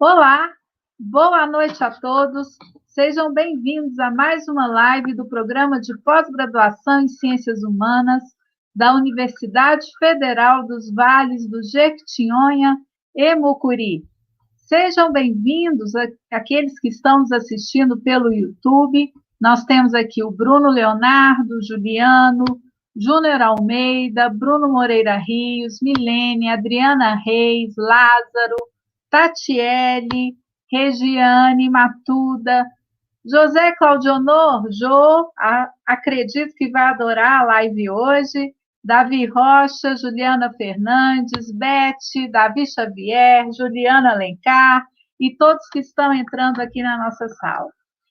Olá, boa noite a todos. Sejam bem-vindos a mais uma live do Programa de Pós-Graduação em Ciências Humanas da Universidade Federal dos Vales do Jequitinhonha e Mucuri. Sejam bem-vindos aqueles que estão nos assistindo pelo YouTube. Nós temos aqui o Bruno Leonardo, Juliano, Júnior Almeida, Bruno Moreira Rios, Milene, Adriana Reis, Lázaro, Tatiele, Regiane, Matuda, José Claudionor, acredito que vai adorar a live hoje, Davi Rocha, Juliana Fernandes, Beth, Davi Xavier, Juliana Alencar e todos que estão entrando aqui na nossa sala.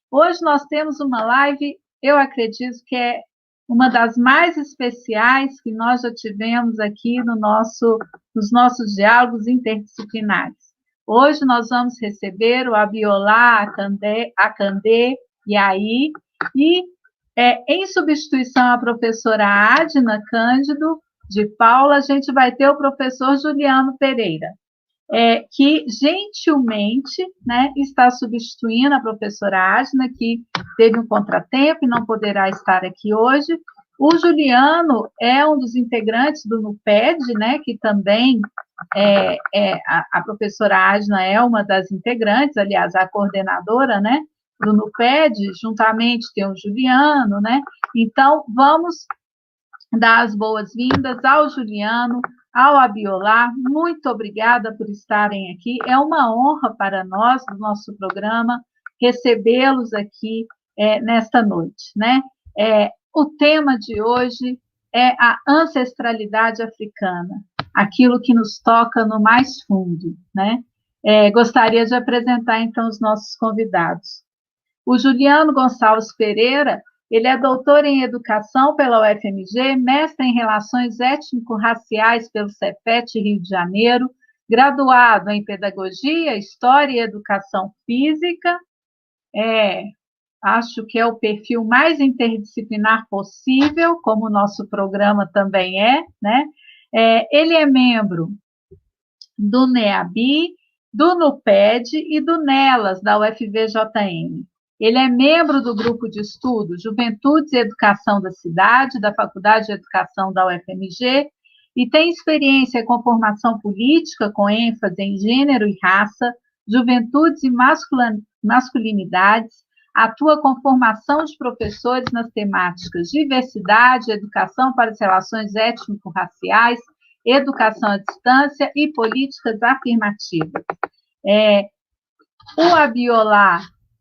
Hoje nós temos uma live, eu acredito que é uma das mais especiais que nós já tivemos aqui nos nossos diálogos interdisciplinares. Hoje nós vamos receber o Abiolá Akande Yahi e, em substituição à professora Adna Cândido de Paula, a gente vai ter o professor Juliano Pereira, que gentilmente, né, está substituindo a professora Adna, que teve um contratempo e não poderá estar aqui hoje. O Juliano é um dos integrantes do NUPED, né, que também a professora Adna é uma das integrantes, aliás, a coordenadora, né, do NUPED, juntamente tem o Juliano, né? Então, vamos dar as boas-vindas ao Juliano, ao Abiolá. Muito obrigada por estarem aqui. É uma honra para nós, do nosso programa, recebê-los aqui nesta noite, né? O tema de hoje é a ancestralidade africana, aquilo que nos toca no mais fundo, né? Gostaria de apresentar, então, os nossos convidados. O Juliano Gonçalves Pereira, ele é doutor em Educação pela UFMG, mestre em Relações Étnico-Raciais pelo Cefet Rio de Janeiro, graduado em Pedagogia, História e Educação Física, acho que é o perfil mais interdisciplinar possível, como o nosso programa também né? Ele é membro do NEABI, do NUPED e do NELAS, da UFVJM. Ele é membro do grupo de estudo Juventudes e Educação da Cidade, da Faculdade de Educação da UFMG, e tem experiência com formação política, com ênfase em gênero e raça, juventudes e masculinidades, atua com formação de professores nas temáticas diversidade, educação para as relações étnico-raciais, educação à distância e políticas afirmativas. O Abiolá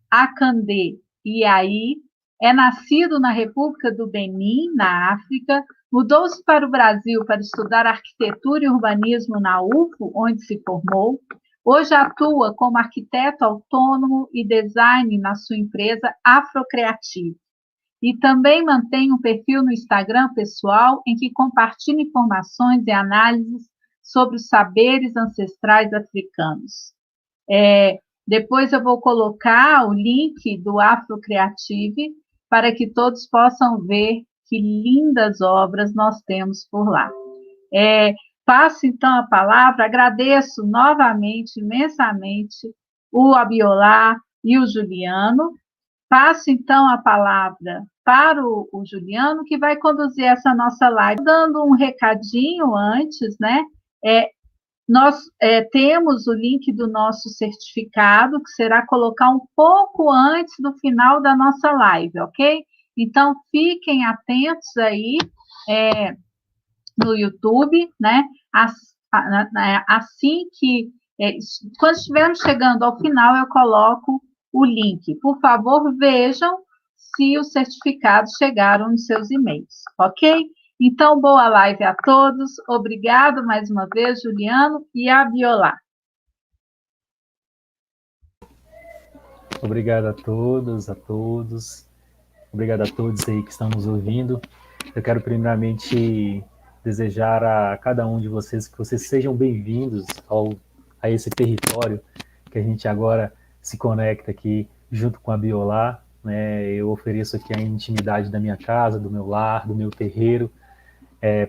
Akande Yahi é nascido na República do Benin, na África, mudou-se para o Brasil para estudar arquitetura e urbanismo na UFO, onde se formou. Hoje atua como arquiteto autônomo e design na sua empresa Afrocreative. E também mantém um perfil no Instagram pessoal em que compartilha informações e análises sobre os saberes ancestrais africanos. Depois eu vou colocar o link do Afrocreative para que todos possam ver que lindas obras nós temos por lá. Passo, então, a palavra, agradeço novamente, imensamente, o Abiolá e o Juliano. Passo, então, a palavra para o Juliano, que vai conduzir essa nossa live. Dando um recadinho antes, né? Nós temos o link do nosso certificado, que será colocar um pouco antes do final da nossa live, ok? Então, fiquem atentos aí no YouTube, né? Assim que, quando estivermos chegando ao final, eu coloco o link. Por favor, vejam se os certificados chegaram nos seus e-mails, ok? Então, boa live a todos. Obrigado mais uma vez, Juliano e Abiolá. Obrigado a todas, a todos. Obrigado a todos aí que estão nos ouvindo. Eu quero primeiramente desejar a cada um de vocês que vocês sejam bem-vindos a esse território que a gente agora se conecta aqui junto com a Abiolá, né? Eu ofereço aqui a intimidade da minha casa, do meu lar, do meu terreiro,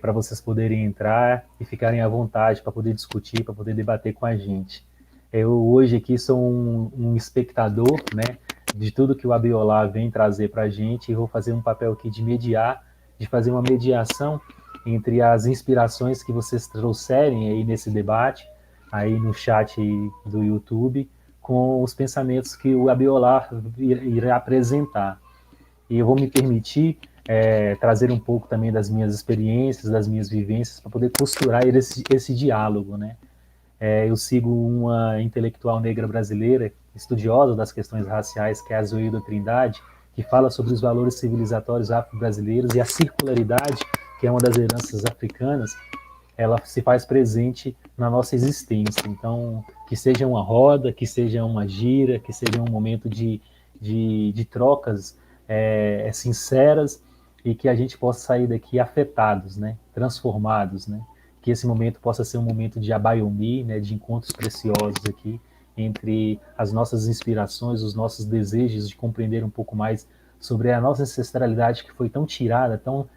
para vocês poderem entrar e ficarem à vontade para poder discutir, para poder debater com a gente. Eu hoje aqui sou um espectador, né, de tudo que o Abiolá vem trazer para a gente, e vou fazer um papel aqui de mediar, de fazer uma mediação entre as inspirações que vocês trouxerem aí nesse debate, aí no chat do YouTube, com os pensamentos que o Abiolá irá apresentar. E eu vou me permitir trazer um pouco também das minhas experiências, das minhas vivências, para poder costurar esse diálogo, né? Eu sigo uma intelectual negra brasileira, estudiosa das questões raciais, que é a Zoilda Trindade, que fala sobre os valores civilizatórios afro-brasileiros e a circularidade, que é uma das heranças africanas, ela se faz presente na nossa existência. Então, que seja uma roda, que seja uma gira, que seja um momento de trocas sinceras, e que a gente possa sair daqui afetados, né? Transformados, né? Que esse momento possa ser um momento de abayomi, né? De encontros preciosos aqui entre as nossas inspirações, os nossos desejos de compreender um pouco mais sobre a nossa ancestralidade, que foi tão tirada, tão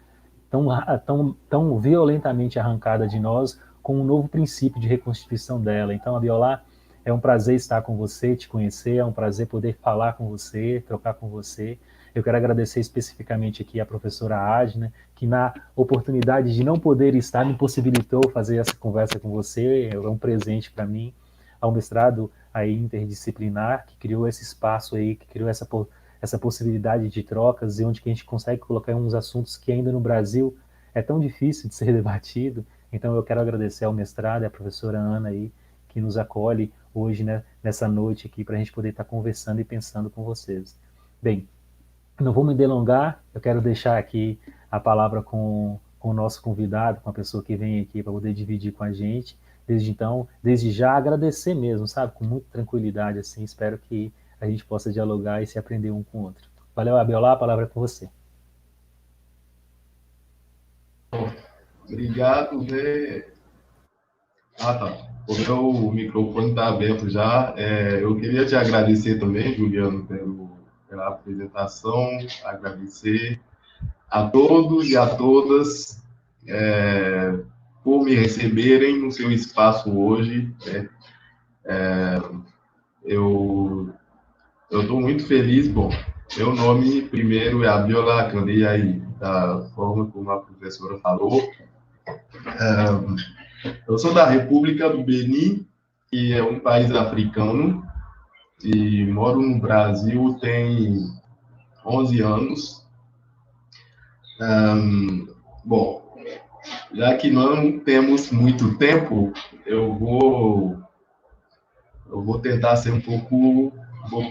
violentamente arrancada de nós, com um novo princípio de reconstituição dela. Então, Abiolá, é um prazer estar com você, te conhecer, é um prazer poder falar com você, trocar com você. Eu quero agradecer especificamente aqui a professora Adna, que na oportunidade de não poder estar, me possibilitou fazer essa conversa com você, é um presente para mim, ao mestrado aí interdisciplinar, que criou esse espaço aí, que criou essa possibilidade de trocas, e onde que a gente consegue colocar uns assuntos que ainda no Brasil é tão difícil de ser debatido. Então eu quero agradecer ao mestrado e à professora Ana aí, que nos acolhe hoje, né, nessa noite aqui, para a gente poder estar conversando e pensando com vocês. Bem, não vou me delongar, eu quero deixar aqui a palavra com o nosso convidado, com a pessoa que vem aqui para poder dividir com a gente. Desde já, agradecer mesmo, sabe? Com muita tranquilidade, assim, espero que a gente possa dialogar e se aprender um com o outro. Valeu, Abiolá, a palavra é com você. Obrigado, né? Tá. O meu microfone está aberto já. Eu queria te agradecer também, Juliano, pela apresentação, agradecer a todos e a todas por me receberem no seu espaço hoje. Eu estou muito feliz. Bom, meu nome primeiro é Abiola Candeia, da forma como a professora falou. Eu sou da República do Benin, que é um país africano, e moro no Brasil tem 11 anos. Bom, já que não temos muito tempo, eu vou tentar ser um pouco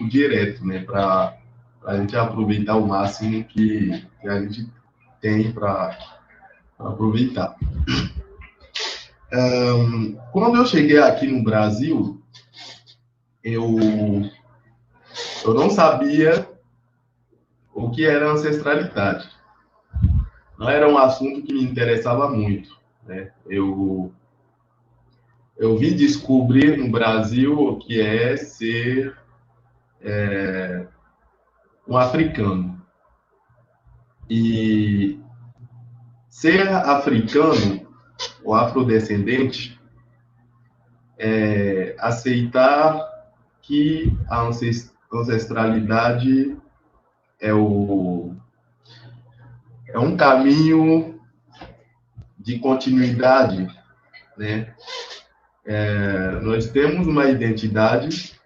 direto, né, para a gente aproveitar o máximo que a gente tem para aproveitar. Quando eu cheguei aqui no Brasil, eu não sabia o que era ancestralidade. Não era um assunto que me interessava muito, né? Eu vim descobrir no Brasil o que é ser um africano. E ser africano, ou afrodescendente, é aceitar que a ancestralidade é um caminho de continuidade, né? Nós temos uma identidade,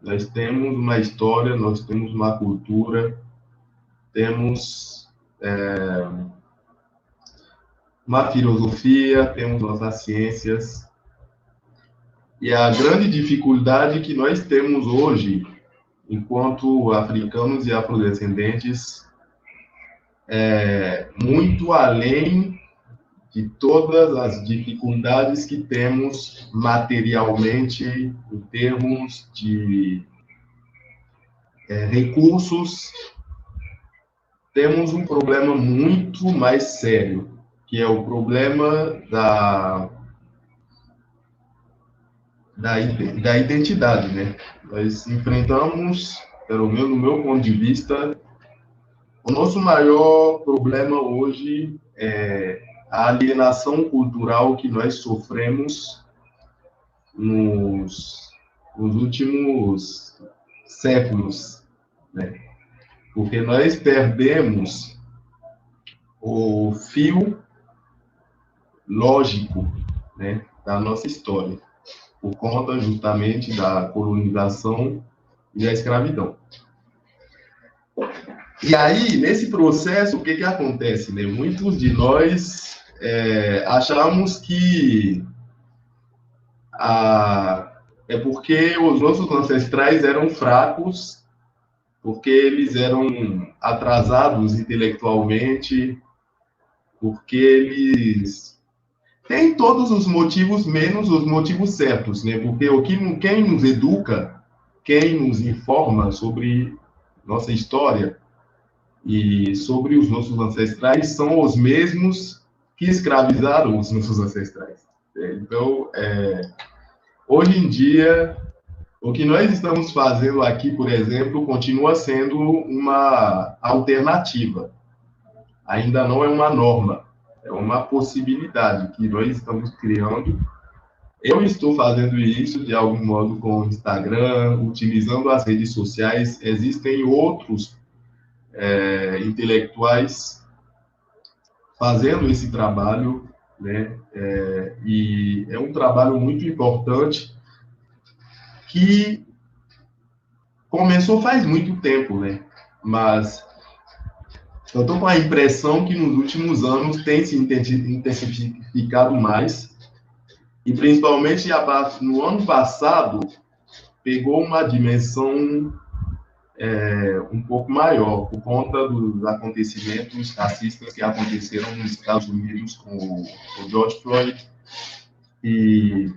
nós temos uma história, nós temos uma cultura, temos uma filosofia, temos nossas ciências. E a grande dificuldade que nós temos hoje, enquanto africanos e afrodescendentes, é muito além de todas as dificuldades que temos materialmente, em termos de recursos, temos um problema muito mais sério, que é o problema da identidade, né? Nós enfrentamos, pelo menos no meu ponto de vista, o nosso maior problema hoje é a alienação cultural que nós sofremos nos nos últimos séculos, né? Porque nós perdemos o fio lógico, né, da nossa história, por conta justamente da colonização e da escravidão. E aí, nesse processo, o que acontece, né? Muitos de nós achamos que é porque os nossos ancestrais eram fracos, porque eles eram atrasados intelectualmente, porque eles têm todos os motivos, menos os motivos certos, né? Porque quem nos educa, quem nos informa sobre nossa história e sobre os nossos ancestrais são os mesmos que escravizaram os nossos ancestrais. Então, hoje em dia, o que nós estamos fazendo aqui, por exemplo, continua sendo uma alternativa. Ainda não é uma norma, é uma possibilidade que nós estamos criando. Eu estou fazendo isso de algum modo com o Instagram, utilizando as redes sociais. Existem outros intelectuais fazendo esse trabalho, né? E é um trabalho muito importante que começou faz muito tempo, né? Mas eu estou com a impressão que nos últimos anos tem se intensificado mais, e principalmente no ano passado pegou uma dimensão um pouco maior, por conta dos acontecimentos racistas que aconteceram nos Estados Unidos com o George Floyd. E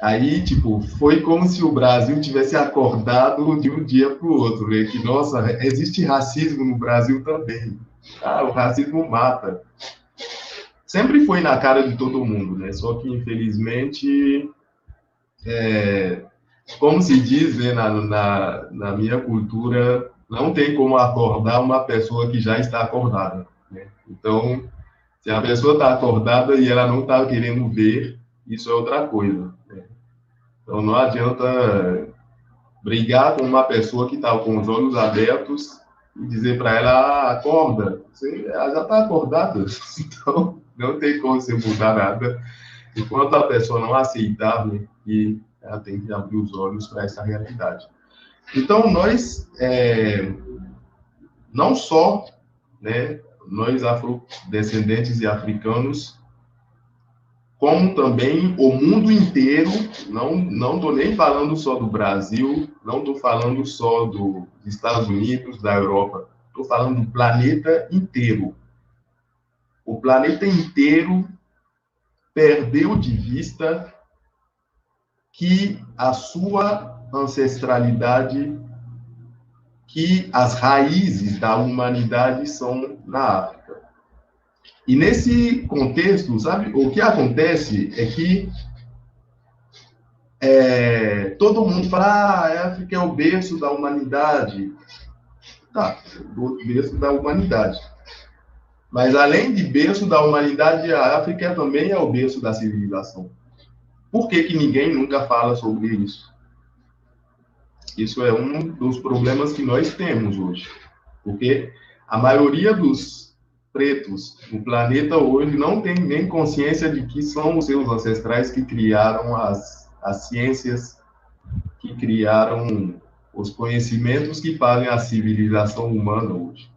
aí, tipo, foi como se o Brasil tivesse acordado de um dia para o outro, né? Que, nossa, existe racismo no Brasil também. Ah, o racismo mata. Sempre foi na cara de todo mundo, né? Só que, infelizmente, como se diz, né, na minha cultura, não tem como acordar uma pessoa que já está acordada, né? Então, se a pessoa está acordada e ela não está querendo ver, isso é outra coisa, né? Então, não adianta brigar com uma pessoa que está com os olhos abertos e dizer para ela, acorda. Ela já está acordada, então não tem como você mudar nada. Enquanto a pessoa não aceitar, né, que ela tem que abrir os olhos para essa realidade. Então, nós, não só, né, nós afrodescendentes e africanos, como também o mundo inteiro, não estou nem falando só do Brasil, não estou falando só dos Estados Unidos, da Europa, estou falando do planeta inteiro. O planeta inteiro perdeu de vista que a sua ancestralidade, que as raízes da humanidade são na África. E nesse contexto, sabe, o que acontece é que todo mundo fala, a África é o berço da humanidade. Tá, o berço da humanidade. Mas além de berço da humanidade, a África também é o berço da civilização. Por que ninguém nunca fala sobre isso? Isso é um dos problemas que nós temos hoje. Porque a maioria dos pretos no planeta hoje não tem nem consciência de que são os seus ancestrais que criaram as ciências, que criaram os conhecimentos que fazem a civilização humana hoje.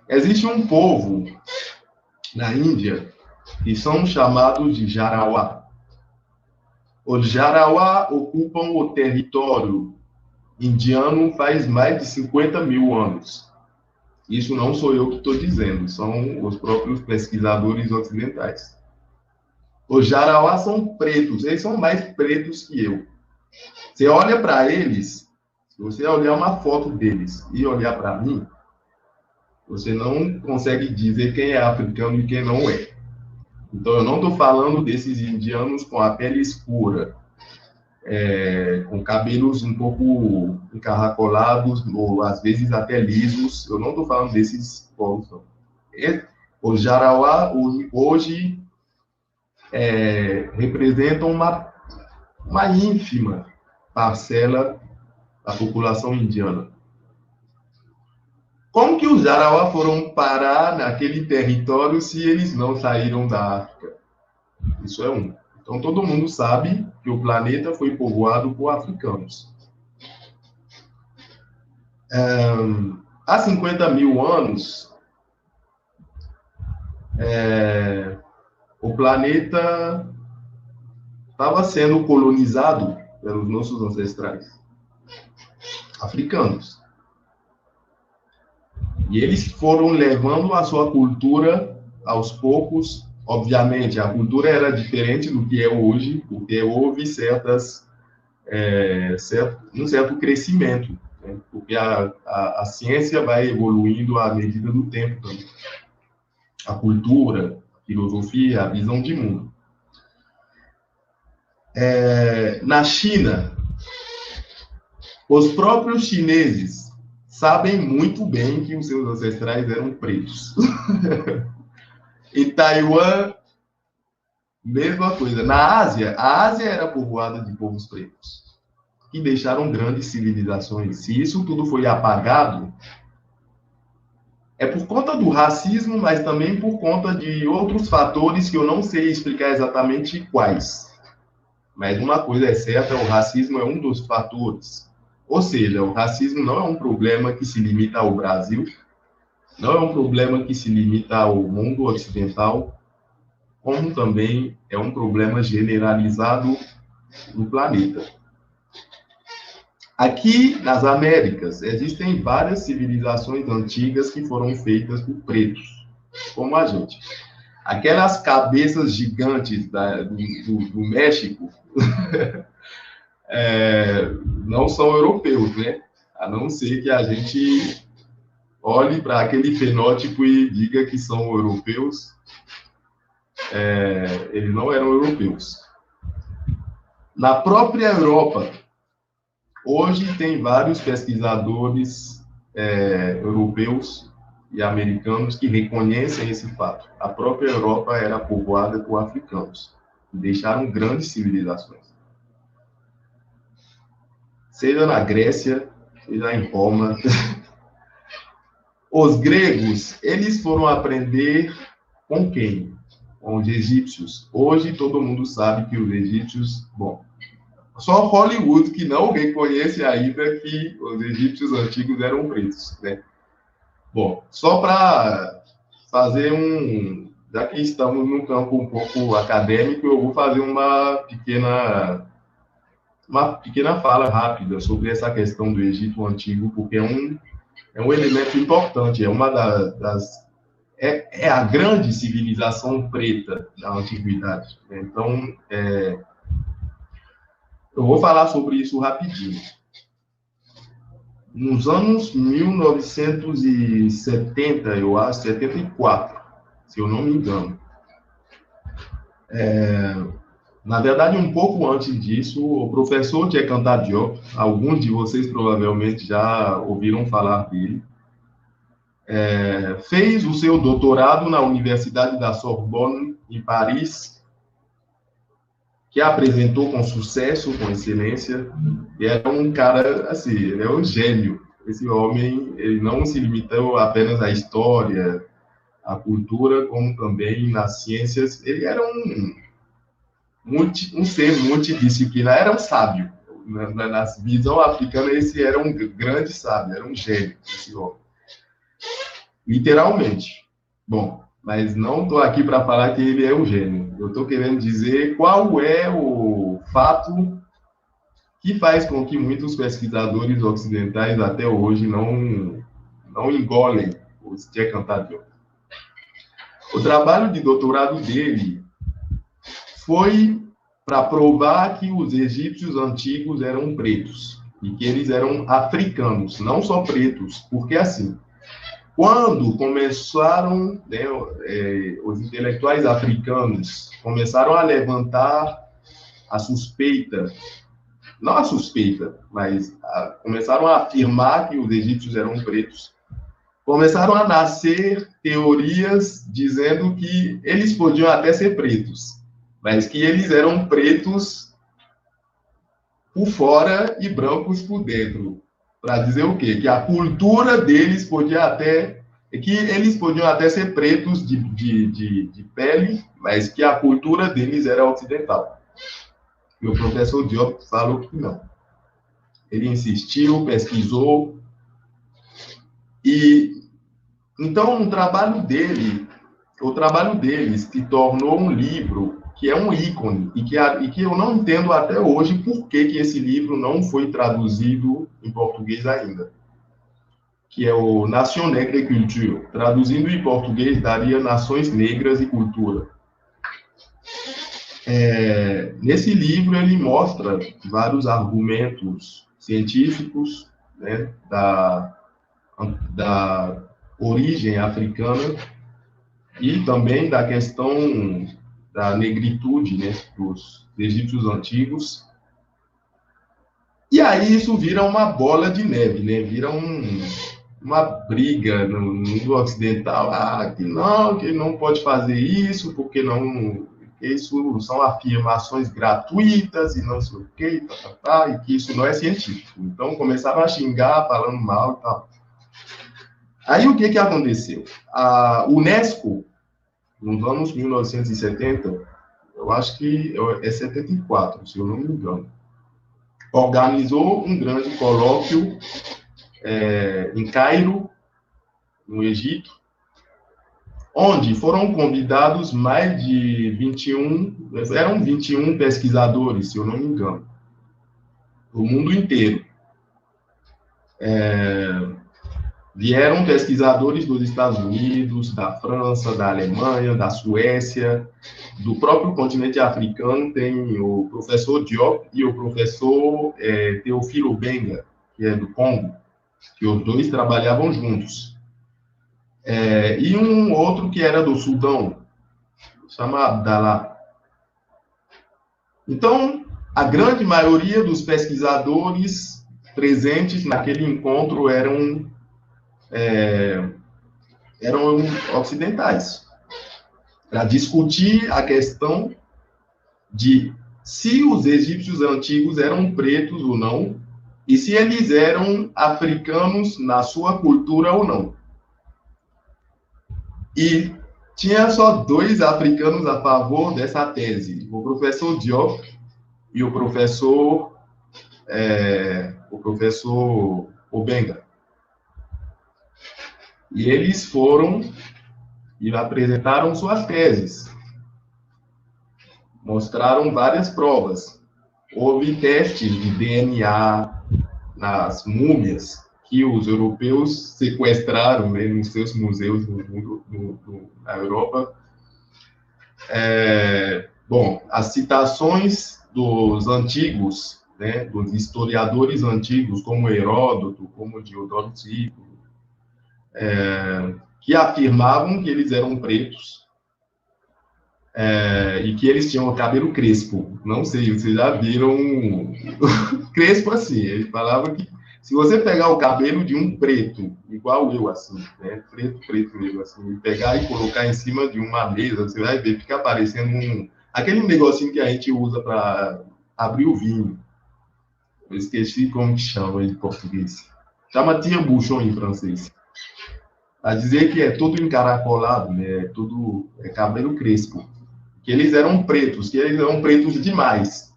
Existe um povo na Índia que são chamados de Jarawa. Os Jarawa ocupam o território indiano faz mais de 50 mil anos. Isso não sou eu que estou dizendo, são os próprios pesquisadores ocidentais. Os Jarawa são pretos, eles são mais pretos que eu. Você olha para eles, se você olhar uma foto deles e olhar para mim, você não consegue dizer quem é africano e quem não é. Então, eu não estou falando desses indianos com a pele escura, com cabelos um pouco encaracolados, ou às vezes até lisos. Eu não estou falando desses povos. Os Jarawa, hoje, representam uma ínfima parcela da população indiana. Como que os Arawa foram parar naquele território se eles não saíram da África? Isso é um. Então, todo mundo sabe que o planeta foi povoado por africanos. Há 50 mil anos, o planeta estava sendo colonizado pelos nossos ancestrais africanos. E eles foram levando a sua cultura aos poucos. Obviamente, a cultura era diferente do que é hoje, porque houve um certo crescimento, né? Porque a ciência vai evoluindo à medida do tempo também. A cultura, a filosofia, a visão de mundo. Na China, os próprios chineses sabem muito bem que os seus ancestrais eram pretos. Em Taiwan, mesma coisa. Na Ásia, a Ásia era povoada de povos pretos, que deixaram grandes civilizações. Se isso tudo foi apagado, é por conta do racismo, mas também por conta de outros fatores que eu não sei explicar exatamente quais. Mas uma coisa é certa, o racismo é um dos fatores. Ou seja, o racismo não é um problema que se limita ao Brasil, não é um problema que se limita ao mundo ocidental, como também é um problema generalizado no planeta. Aqui, nas Américas, existem várias civilizações antigas que foram feitas por pretos, como a gente. Aquelas cabeças gigantes do México não são europeus, né? A não ser que a gente olhe para aquele fenótipo e diga que são europeus. Eles não eram europeus. Na própria Europa, hoje tem vários pesquisadores europeus e americanos que reconhecem esse fato. A própria Europa era povoada por africanos, que deixaram grandes civilizações. Seja na Grécia, seja em Roma. Os gregos, eles foram aprender com quem? Com os egípcios. Hoje todo mundo sabe que os egípcios, só Hollywood que não reconhece ainda que os egípcios antigos eram pretos, né? Bom, só para fazer já que estamos num campo um pouco acadêmico, eu vou fazer uma pequena fala rápida sobre essa questão do Egito Antigo, porque é um elemento importante, é a grande civilização preta da antiguidade. Então, eu vou falar sobre isso rapidinho. Nos anos 1970, eu acho, 74, se eu não me engano. Na verdade, um pouco antes disso, o professor Djekan Diop, alguns de vocês provavelmente já ouviram falar dele, fez o seu doutorado na Universidade da Sorbonne, em Paris, que apresentou com sucesso, com excelência, e era um cara, assim, ele é um gênio. Esse homem, ele não se limitou apenas à história, à cultura, como também nas ciências. Ele era um ser multidisciplinar, era um sábio. Na visão africana, esse era um grande sábio, era um gênio, esse homem. Literalmente. Bom, mas não estou aqui para falar que ele é um gênio. Eu estou querendo dizer qual é o fato que faz com que muitos pesquisadores ocidentais até hoje não engolem o Djekan Diop. O trabalho de doutorado dele foi para provar que os egípcios antigos eram pretos e que eles eram africanos, não só pretos, porque assim, quando começaram, né, os intelectuais africanos começaram a levantar a suspeita, não a suspeita, mas começaram a afirmar que os egípcios eram pretos, começaram a nascer teorias dizendo que eles podiam até ser pretos. mas que eles eram pretos por fora e brancos por dentro. Para dizer o quê? Que a cultura deles podia até... que eles podiam até ser pretos de pele, mas que a cultura deles era ocidental. E o professor Diop falou que não. Ele insistiu, pesquisou, e então o trabalho deles se tornou um livro que é um ícone, e que eu não entendo até hoje por que esse livro não foi traduzido em português ainda, que é o Nation Negra e Culture. Traduzindo em português, daria Nações Negras e Cultura. Nesse livro, ele mostra vários argumentos científicos, né, da origem africana e também da questão da negritude, né, dos egípcios antigos. E aí isso vira uma bola de neve, né? Vira uma briga no mundo ocidental. Que não pode fazer isso, porque isso são afirmações gratuitas e não sei o quê, e que isso não é científico. Então começaram a xingar, falando mal e tal. Aí o que aconteceu? A Unesco, nos anos 1970, eu acho que é 74, se eu não me engano, organizou um grande colóquio em Cairo, no Egito, onde foram convidados mais de 21 pesquisadores, se eu não me engano, do mundo inteiro. Vieram pesquisadores dos Estados Unidos, da França, da Alemanha, da Suécia, do próprio continente africano. Tem o professor Diop e o professor Teofilo Benga, que é do Congo, que os dois trabalhavam juntos. E um outro que era do Sudão, chama Abdallah. Então, a grande maioria dos pesquisadores presentes naquele encontro eram ocidentais, para discutir a questão de se os egípcios antigos eram pretos ou não, e se eles eram africanos na sua cultura ou não. E tinha só 2 africanos a favor dessa tese, o professor Diop e o professor Obenga. E eles foram e apresentaram suas teses. Mostraram várias provas. Houve testes de DNA nas múmias que os europeus sequestraram, né, nos seus museus na Europa. As citações dos antigos, né, dos historiadores antigos, como Heródoto, como Diodoro Sículo, que afirmavam que eles eram pretos e que eles tinham o cabelo crespo. Não sei, vocês já viram crespo assim? Ele falava que se você pegar o cabelo de um preto, igual eu, assim, né, preto mesmo, assim, e pegar e colocar em cima de uma mesa, você vai ver, fica parecendo aquele negocinho que a gente usa para abrir o vinho. Eu esqueci como que chama em português. Chama tire-bouchon em francês. A dizer que é tudo encaracolado, né? Tudo cabelo crespo. Que eles eram pretos demais.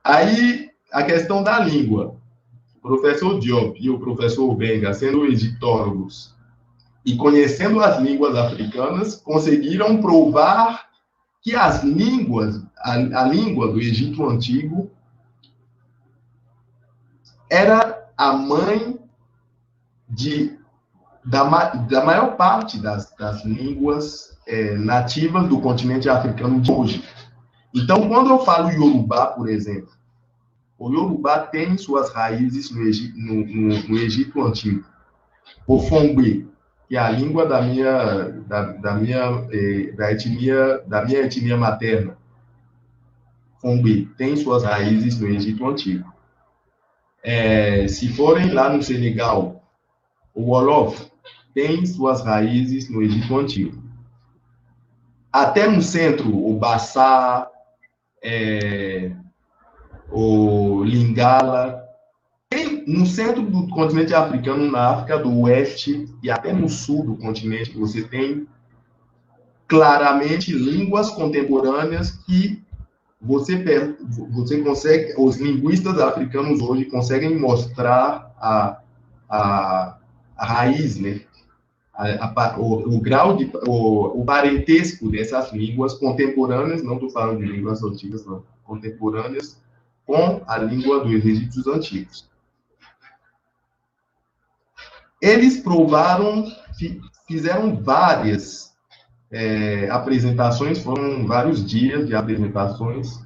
Aí a questão da língua. O professor Diop e o professor Benga, sendo egiptólogos e conhecendo as línguas africanas, conseguiram provar que as línguas, a língua do Egito Antigo era a mãe da maior parte das línguas nativas do continente africano de hoje. Então, quando eu falo Yorubá, por exemplo, o Yorubá tem suas raízes no Egito Antigo. O Fongbe, que é a língua da minha etnia materna, Fongbe, tem suas raízes no Egito Antigo. Se forem lá no Senegal, o Wolof tem suas raízes no Egito Antigo. até no centro, o Bassá, o Lingala. No centro do continente africano, na África do Oeste e até no sul do continente, você tem claramente línguas contemporâneas que você consegue, os linguistas africanos hoje conseguem mostrar a raiz, né? O grau de o parentesco dessas línguas contemporâneas, não estou falando de línguas antigas, não, contemporâneas, com a língua dos egípcios antigos. Eles provaram, fizeram várias apresentações, foram vários dias de apresentações,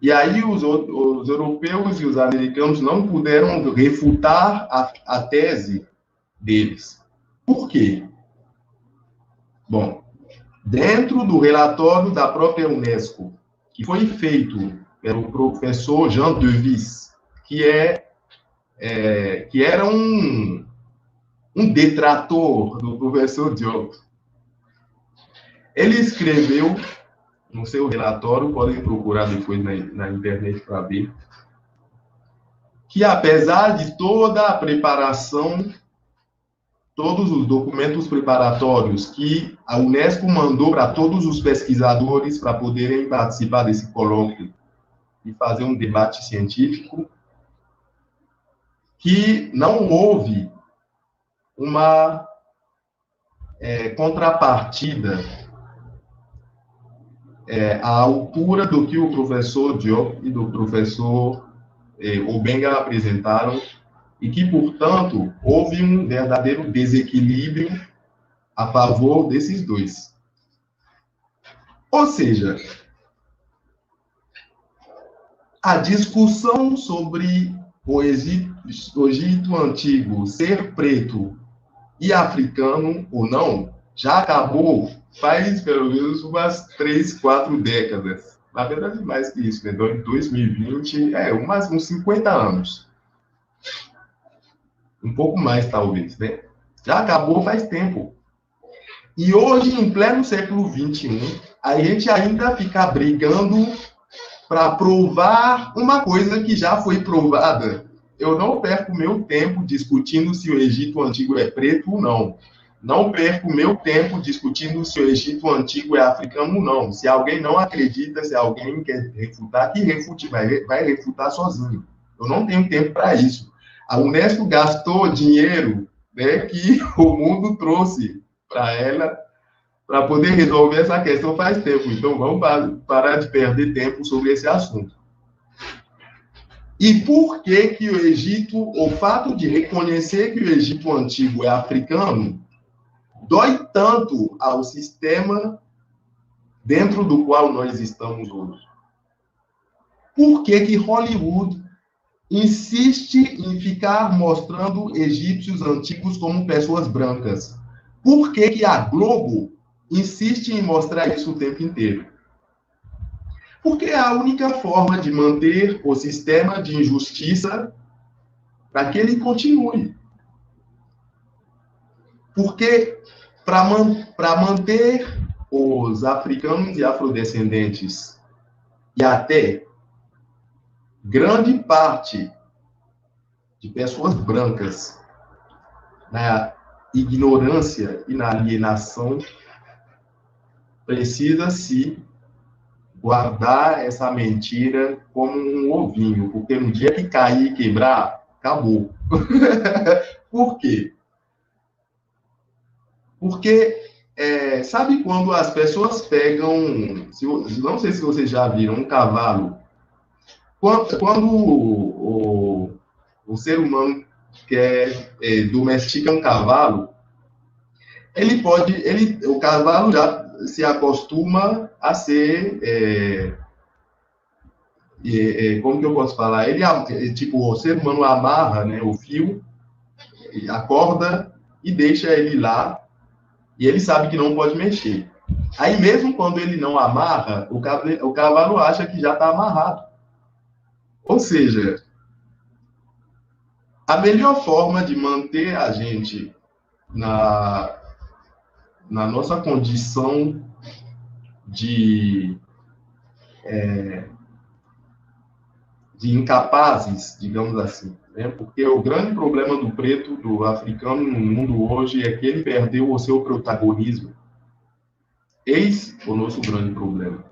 e aí os europeus e os americanos não puderam refutar a tese deles. Por quê? Bom, dentro do relatório da própria Unesco, que foi feito pelo professor Jean Devis, que era um detrator do professor Diop, ele escreveu no seu relatório, podem procurar depois na internet para ver, que apesar de toda a preparação, todos os documentos preparatórios que a Unesco mandou para todos os pesquisadores para poderem participar desse colóquio e fazer um debate científico, que não houve uma contrapartida à altura do que o professor Diop e do professor Obenga apresentaram, e que, portanto, houve um verdadeiro desequilíbrio a favor desses dois. Ou seja, a discussão sobre o Egito Antigo ser preto e africano ou não já acabou faz pelo menos umas 3, 4 décadas. Na verdade, mais que isso, né? Em 2020, uns 50 anos. Um pouco mais, talvez, né? Já acabou faz tempo. E hoje, em pleno século XXI, a gente ainda fica brigando para provar uma coisa que já foi provada. Eu não perco meu tempo discutindo se o Egito Antigo é preto ou não. Não perco meu tempo discutindo se o Egito Antigo é africano ou não. Se alguém não acredita, se alguém quer refutar, que refute, vai refutar sozinho. Eu não tenho tempo para isso. A Unesco gastou dinheiro, né, que o mundo trouxe para ela para poder resolver essa questão faz tempo. Então, vamos parar de perder tempo sobre esse assunto. E por que o Egito, o fato de reconhecer que o Egito Antigo é africano, dói tanto ao sistema dentro do qual nós estamos hoje? Por que Hollywood insiste em ficar mostrando egípcios antigos como pessoas brancas? Por que a Globo insiste em mostrar isso o tempo inteiro? Porque é a única forma de manter o sistema de injustiça para que ele continue. Porque para manter os africanos e afrodescendentes e até grande parte de pessoas brancas na ignorância e na alienação, precisa-se guardar essa mentira como um ovinho, porque no dia que cair e quebrar, acabou. Por quê? Porque, sabe quando as pessoas pegam, não sei se vocês já viram, um cavalo, quando o ser humano quer domesticar um cavalo, o cavalo já se acostuma a ser, como que eu posso falar? O ser humano amarra, né, o fio, acorda e deixa ele lá, e ele sabe que não pode mexer. Aí mesmo quando ele não amarra, o cavalo acha que já está amarrado. Ou seja, a melhor forma de manter a gente na nossa condição de incapazes, digamos assim, né? Porque o grande problema do preto, do africano no mundo hoje é que ele perdeu o seu protagonismo. Eis o nosso grande problema.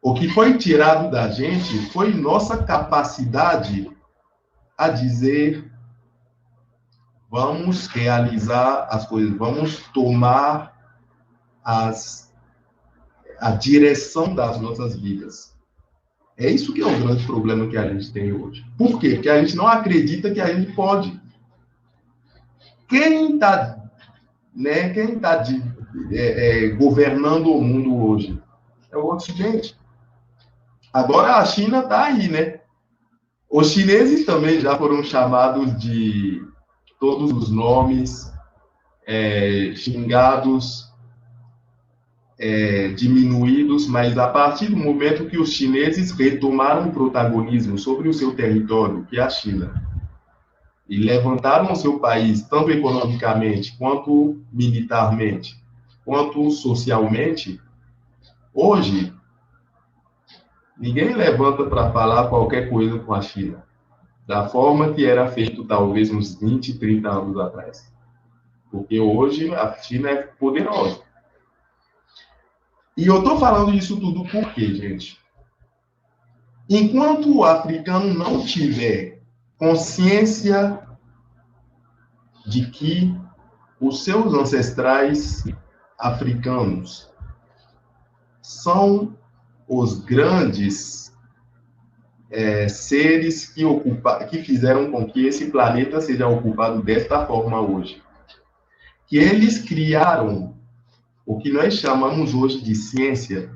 O que foi tirado da gente foi nossa capacidade a dizer: vamos realizar as coisas, vamos tomar a direção das nossas vidas. É isso que é o grande problema que a gente tem hoje. Por quê? Porque a gente não acredita que a gente pode. Quem está governando o mundo hoje? É o Ocidente. Agora a China está aí, né? Os chineses também já foram chamados de todos os nomes, xingados, diminuídos, mas a partir do momento que os chineses retomaram o protagonismo sobre o seu território, que é a China, e levantaram o seu país, tanto economicamente, quanto militarmente, quanto socialmente, hoje, ninguém levanta para falar qualquer coisa com a China, da forma que era feito talvez uns 20, 30 anos atrás. Porque hoje a China é poderosa. E eu estou falando isso tudo por quê, gente? Enquanto o africano não tiver consciência de que os seus ancestrais africanos são os grandes seres que fizeram com que esse planeta seja ocupado desta forma hoje, que eles criaram o que nós chamamos hoje de ciência,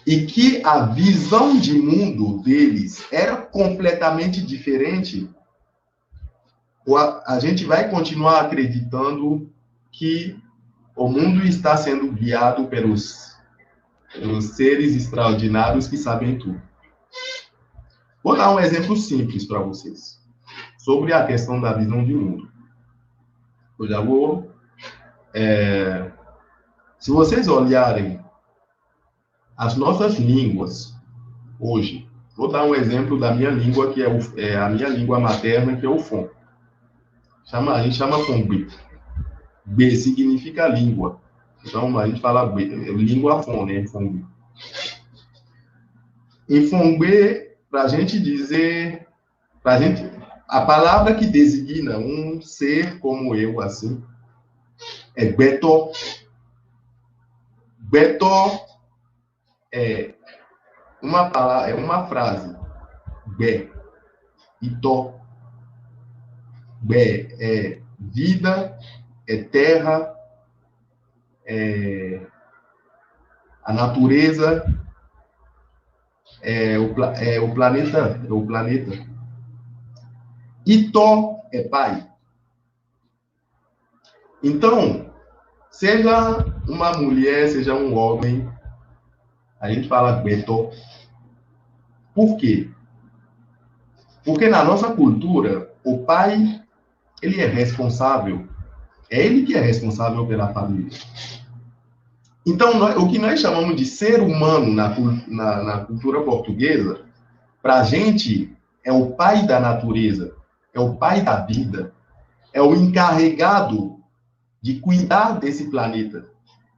e que a visão de mundo deles era completamente diferente, a gente vai continuar acreditando que o mundo está sendo guiado pelos seres extraordinários que sabem tudo. Vou dar um exemplo simples para vocês, sobre a questão da visão de mundo. Eu já vou... se vocês olharem as nossas línguas hoje, vou dar um exemplo da minha língua, que é a minha língua materna, que é o Fon. A gente chama Fongbe. B significa língua. Então, a gente fala língua Fon, né? Fongbe. Em Fongbe, para a gente dizer... a palavra que designa um ser como eu, assim, é Beto. Beto é uma palavra, é uma frase. Be. Ito. Be é vida, é terra, é a natureza, é o planeta. Ito é pai. Então, seja uma mulher, seja um homem, a gente fala Beto. Por quê? Porque na nossa cultura, o pai, ele é responsável. É ele que é responsável pela família. Então, o que nós chamamos de ser humano na cultura portuguesa, para a gente, é o pai da natureza, é o pai da vida, é o encarregado de cuidar desse planeta,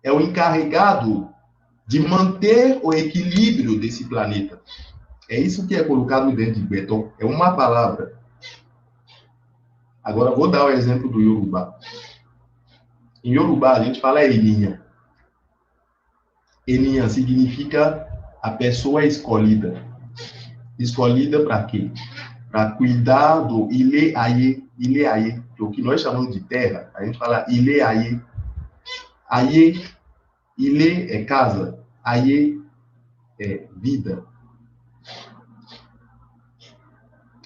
é o encarregado de manter o equilíbrio desse planeta. É isso que é colocado dentro de Beto. É uma palavra. Agora, vou dar o exemplo do Yorubá. Em Yorubá, a gente fala Eninha. Eninha significa a pessoa escolhida. Escolhida para quê? Para cuidar do Ile Aye. Ile Aye, que é o que nós chamamos de terra. A gente fala Ile Aye. Aye, Ile é casa. Aye é vida.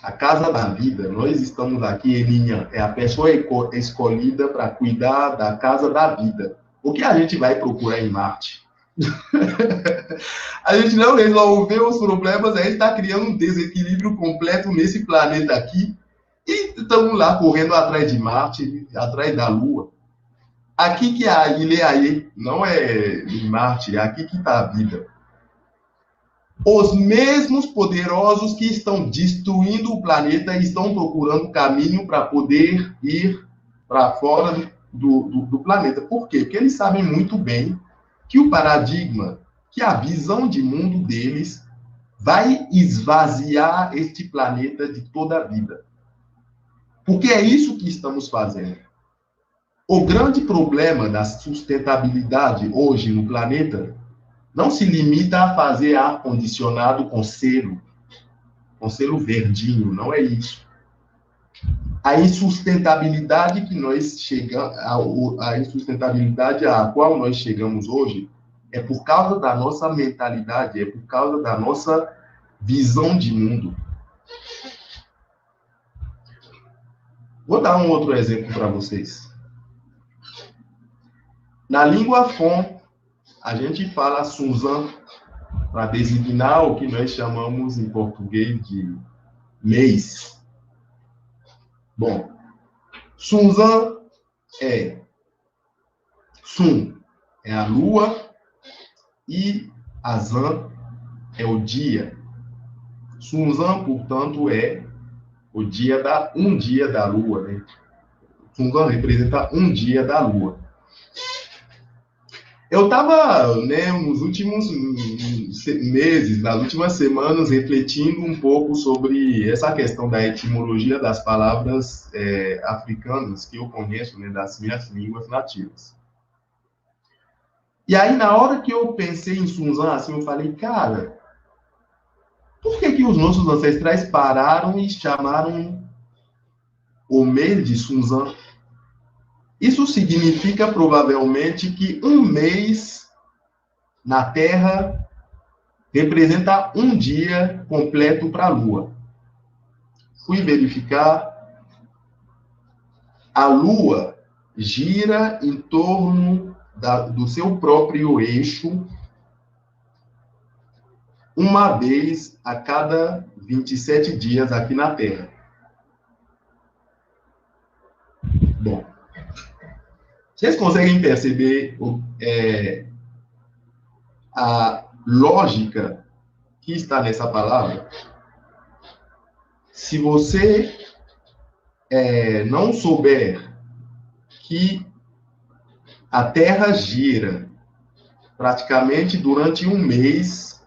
A casa da vida, nós estamos aqui, Eninha, é a pessoa escolhida para cuidar da casa da vida. O que a gente vai procurar em Marte? A gente não resolveu os problemas, a gente está criando um desequilíbrio completo nesse planeta aqui, e estamos lá correndo atrás de Marte, atrás da Lua. Aqui que a ilha aí não é em Marte, é aqui que está a vida. Os mesmos poderosos que estão destruindo o planeta estão procurando caminho para poder ir para fora do planeta. Por quê? Porque eles sabem muito bem que o paradigma, que a visão de mundo deles vai esvaziar este planeta de toda a vida. Porque é isso que estamos fazendo. O grande problema da sustentabilidade hoje no planeta não se limita a fazer ar-condicionado com selo verdinho, não é isso. A insustentabilidade que nós chegamos, a insustentabilidade a qual nós chegamos hoje é por causa da nossa mentalidade, é por causa da nossa visão de mundo. Vou dar um outro exemplo para vocês. Na língua Fon, a gente fala Suzan para designar o que nós chamamos em português de mês. Bom, Suzan é Sun é a lua e Azan é o dia. Suzan, portanto, é um dia da lua, né? Suzan representa um dia da lua. Eu estava, né, nos últimos meses, nas últimas semanas, refletindo um pouco sobre essa questão da etimologia das palavras africanas que eu conheço, né, das minhas línguas nativas. E aí, na hora que eu pensei em Suzan, assim, eu falei, cara, por que os nossos ancestrais pararam e chamaram o mês de Suzan? Isso significa, provavelmente, que um mês na Terra representa um dia completo para a Lua. Fui verificar. A Lua gira em torno do seu próprio eixo uma vez a cada 27 dias aqui na Terra. Bom, vocês conseguem perceber a lógica que está nessa palavra? Se você não souber que a Terra gira praticamente durante um mês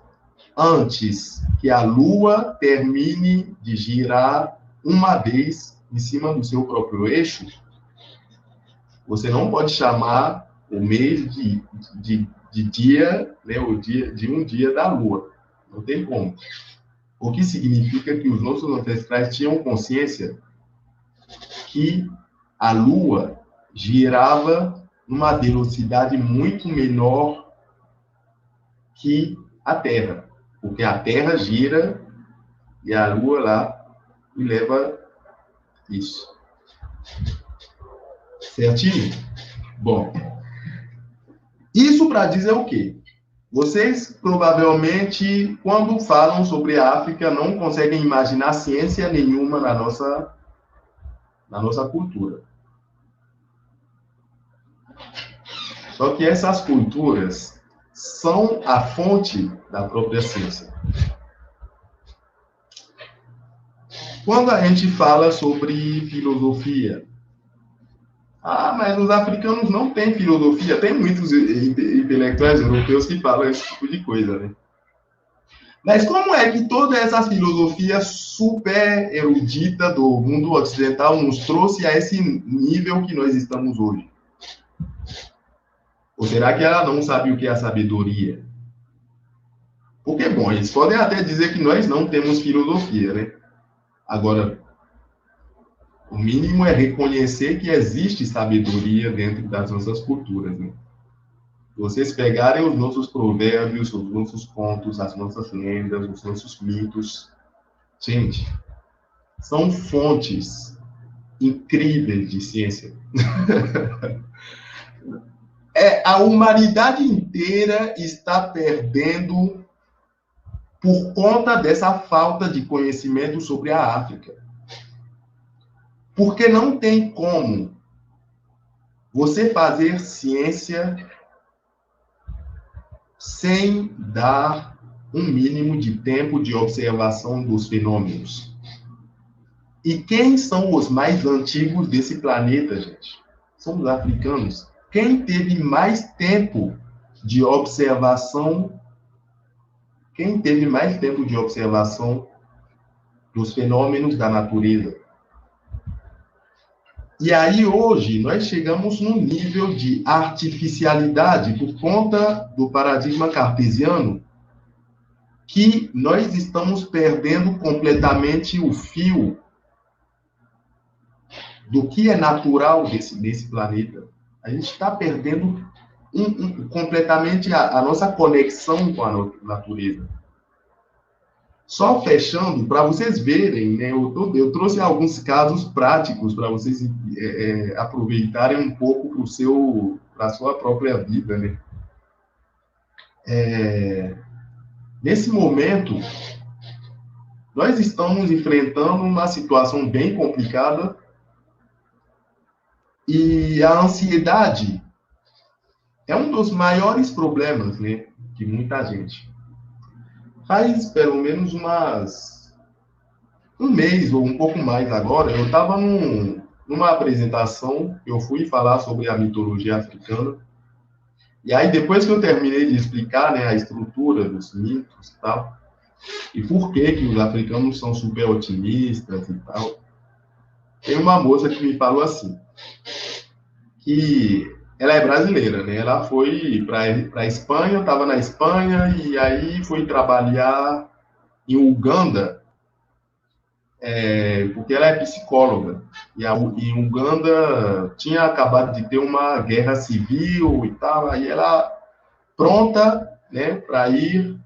antes que a Lua termine de girar uma vez em cima do seu próprio eixo, você não pode chamar o mês de dia, né, de um dia da Lua. Não tem como. O que significa que os nossos ancestrais tinham consciência que a Lua girava numa velocidade muito menor que a Terra. Porque a Terra gira e a Lua lá e leva isso. Certinho? Bom, isso para dizer o quê? Vocês, provavelmente, quando falam sobre a África, não conseguem imaginar ciência nenhuma na nossa cultura. Só que essas culturas são a fonte da própria ciência. Quando a gente fala sobre filosofia, mas os africanos não têm filosofia. Tem muitos intelectuais europeus que falam esse tipo de coisa, né? Mas como é que toda essa filosofia super erudita do mundo ocidental nos trouxe a esse nível que nós estamos hoje? Ou será que ela não sabe o que é a sabedoria? Porque, bom, eles podem até dizer que nós não temos filosofia, né? Agora, o mínimo é reconhecer que existe sabedoria dentro das nossas culturas, né? Vocês pegarem os nossos provérbios, os nossos contos, as nossas lendas, os nossos mitos, gente, são fontes incríveis de ciência. A humanidade inteira está perdendo por conta dessa falta de conhecimento sobre a África. Porque não tem como você fazer ciência sem dar um mínimo de tempo de observação dos fenômenos. E quem são os mais antigos desse planeta, gente? São os africanos. Quem teve mais tempo de observação? Quem teve mais tempo de observação dos fenômenos da natureza? E aí, hoje, nós chegamos num nível de artificialidade por conta do paradigma cartesiano, que nós estamos perdendo completamente o fio do que é natural desse planeta. A gente está perdendo completamente a nossa conexão com a natureza. Só fechando, para vocês verem, né, eu trouxe alguns casos práticos para vocês aproveitarem um pouco para a sua própria vida, né? Nesse momento, nós estamos enfrentando uma situação bem complicada e a ansiedade é um dos maiores problemas, né, de muita gente. Faz pelo menos um mês ou um pouco mais agora, eu estava numa apresentação, eu fui falar sobre a mitologia africana, e aí depois que eu terminei de explicar, né, a estrutura dos mitos e tal, e por que os africanos são super otimistas e tal, tem uma moça que me falou assim, que ela é brasileira, né? Ela foi para a Espanha, estava na Espanha, e aí foi trabalhar em Uganda, porque ela é psicóloga. E em Uganda tinha acabado de ter uma guerra civil e tal, aí ela pronta, né, para ir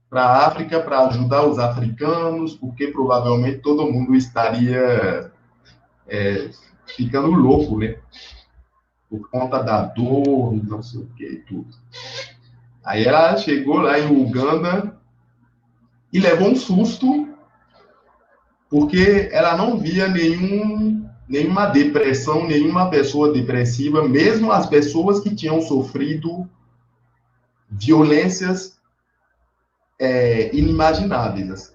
para a África para ajudar os africanos, porque provavelmente todo mundo estaria ficando louco, né? Por conta da dor, não sei o que e tudo. Aí ela chegou lá em Uganda e levou um susto, porque ela não via nenhuma depressão, nenhuma pessoa depressiva, mesmo as pessoas que tinham sofrido violências inimagináveis.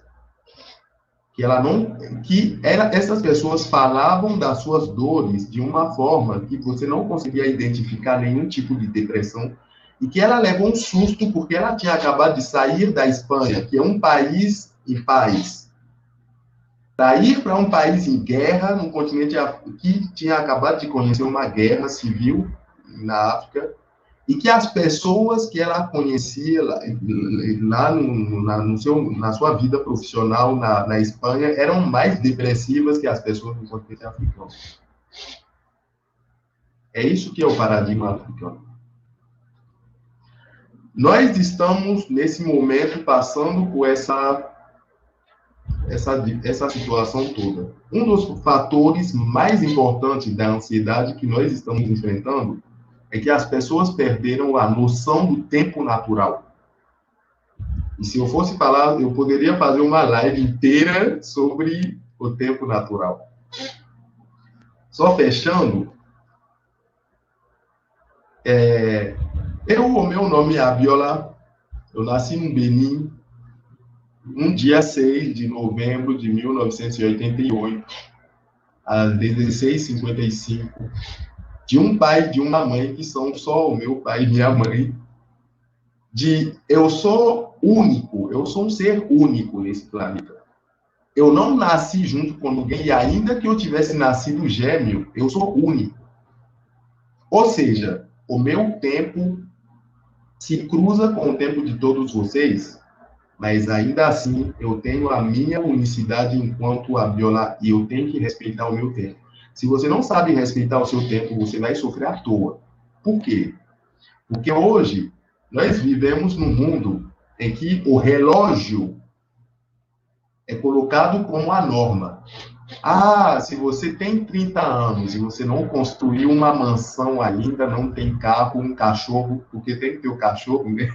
Essas pessoas falavam das suas dores de uma forma que você não conseguia identificar nenhum tipo de depressão, e que ela levou um susto porque ela tinha acabado de sair da Espanha, que é um país em paz, para ir para um país em guerra, num continente que tinha acabado de conhecer uma guerra civil na África, e que as pessoas que ela conhecia lá na sua vida profissional na Espanha eram mais depressivas que as pessoas do continente africano. É isso que é o paradigma africano. Nós estamos, nesse momento, passando por essa situação toda. Um dos fatores mais importantes da ansiedade que nós estamos enfrentando é que as pessoas perderam a noção do tempo natural. E se eu fosse falar, eu poderia fazer uma live inteira sobre o tempo natural. Só fechando, o meu nome é Abiola, eu nasci no Benin, no dia 6 de novembro de 1988, às 16h55, de um pai e de uma mãe, que são só o meu pai e minha mãe, eu sou único, eu sou um ser único nesse planeta. Eu não nasci junto com ninguém, e ainda que eu tivesse nascido gêmeo, eu sou único. Ou seja, o meu tempo se cruza com o tempo de todos vocês, mas ainda assim eu tenho a minha unicidade enquanto Abiola, e eu tenho que respeitar o meu tempo. Se você não sabe respeitar o seu tempo, você vai sofrer à toa. Por quê? Porque hoje nós vivemos num mundo em que o relógio é colocado como a norma. Se você tem 30 anos e você não construiu uma mansão ainda, não tem carro, um cachorro, porque tem que ter o cachorro, né?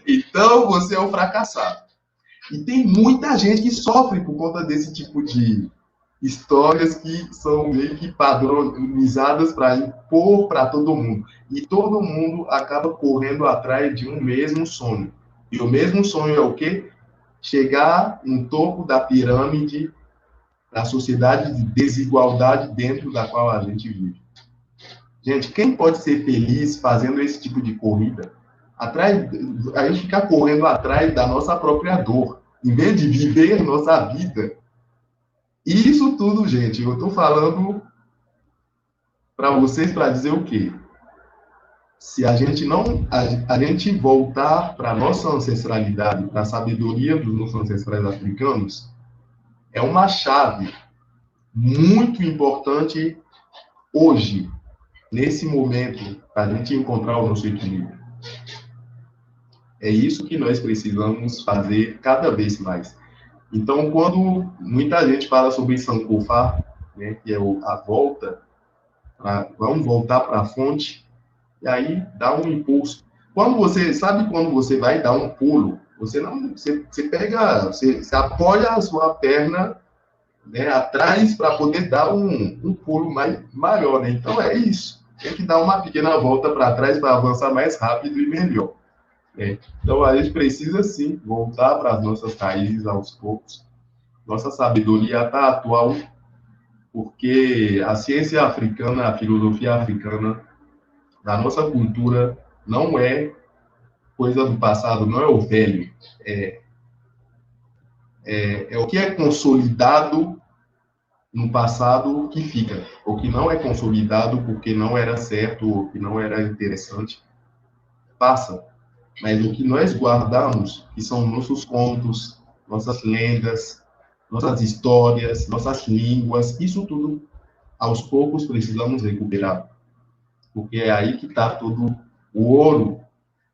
Então você é um fracassado. E tem muita gente que sofre por conta desse tipo de histórias que são meio que padronizadas para impor para todo mundo. E todo mundo acaba correndo atrás de um mesmo sonho. E o mesmo sonho é o quê? Chegar no topo da pirâmide da sociedade de desigualdade dentro da qual a gente vive. Gente, quem pode ser feliz fazendo esse tipo de corrida? Atrás, a gente fica correndo atrás da nossa própria dor, em vez de viver a nossa vida. E isso tudo, gente, eu estou falando para vocês para dizer o quê? Se a gente não, a gente voltar para a nossa ancestralidade, para a sabedoria dos nossos ancestrais africanos, é uma chave muito importante hoje, nesse momento, para a gente encontrar o nosso equilíbrio. É isso que nós precisamos fazer cada vez mais. Então, quando muita gente fala sobre Sankofa, né, que é a volta, vamos voltar para a fonte, e aí dá um impulso. Quando você vai dar um pulo, você pega, você apoia a sua perna, né, atrás para poder dar um pulo maior, né? Então é isso. Tem que dar uma pequena volta para trás para avançar mais rápido e melhor. Né? Então a gente precisa sim voltar para as nossas raízes aos poucos. Nossa sabedoria está atual, porque a ciência africana, a filosofia africana, da nossa cultura, não é coisa do passado, não é o velho. É o que é consolidado no passado que fica. O que não é consolidado porque não era certo ou que não era interessante, passa. Mas o que nós guardamos, que são nossos contos, nossas lendas, nossas histórias, nossas línguas, isso tudo, aos poucos, precisamos recuperar. Porque é aí que está todo o ouro.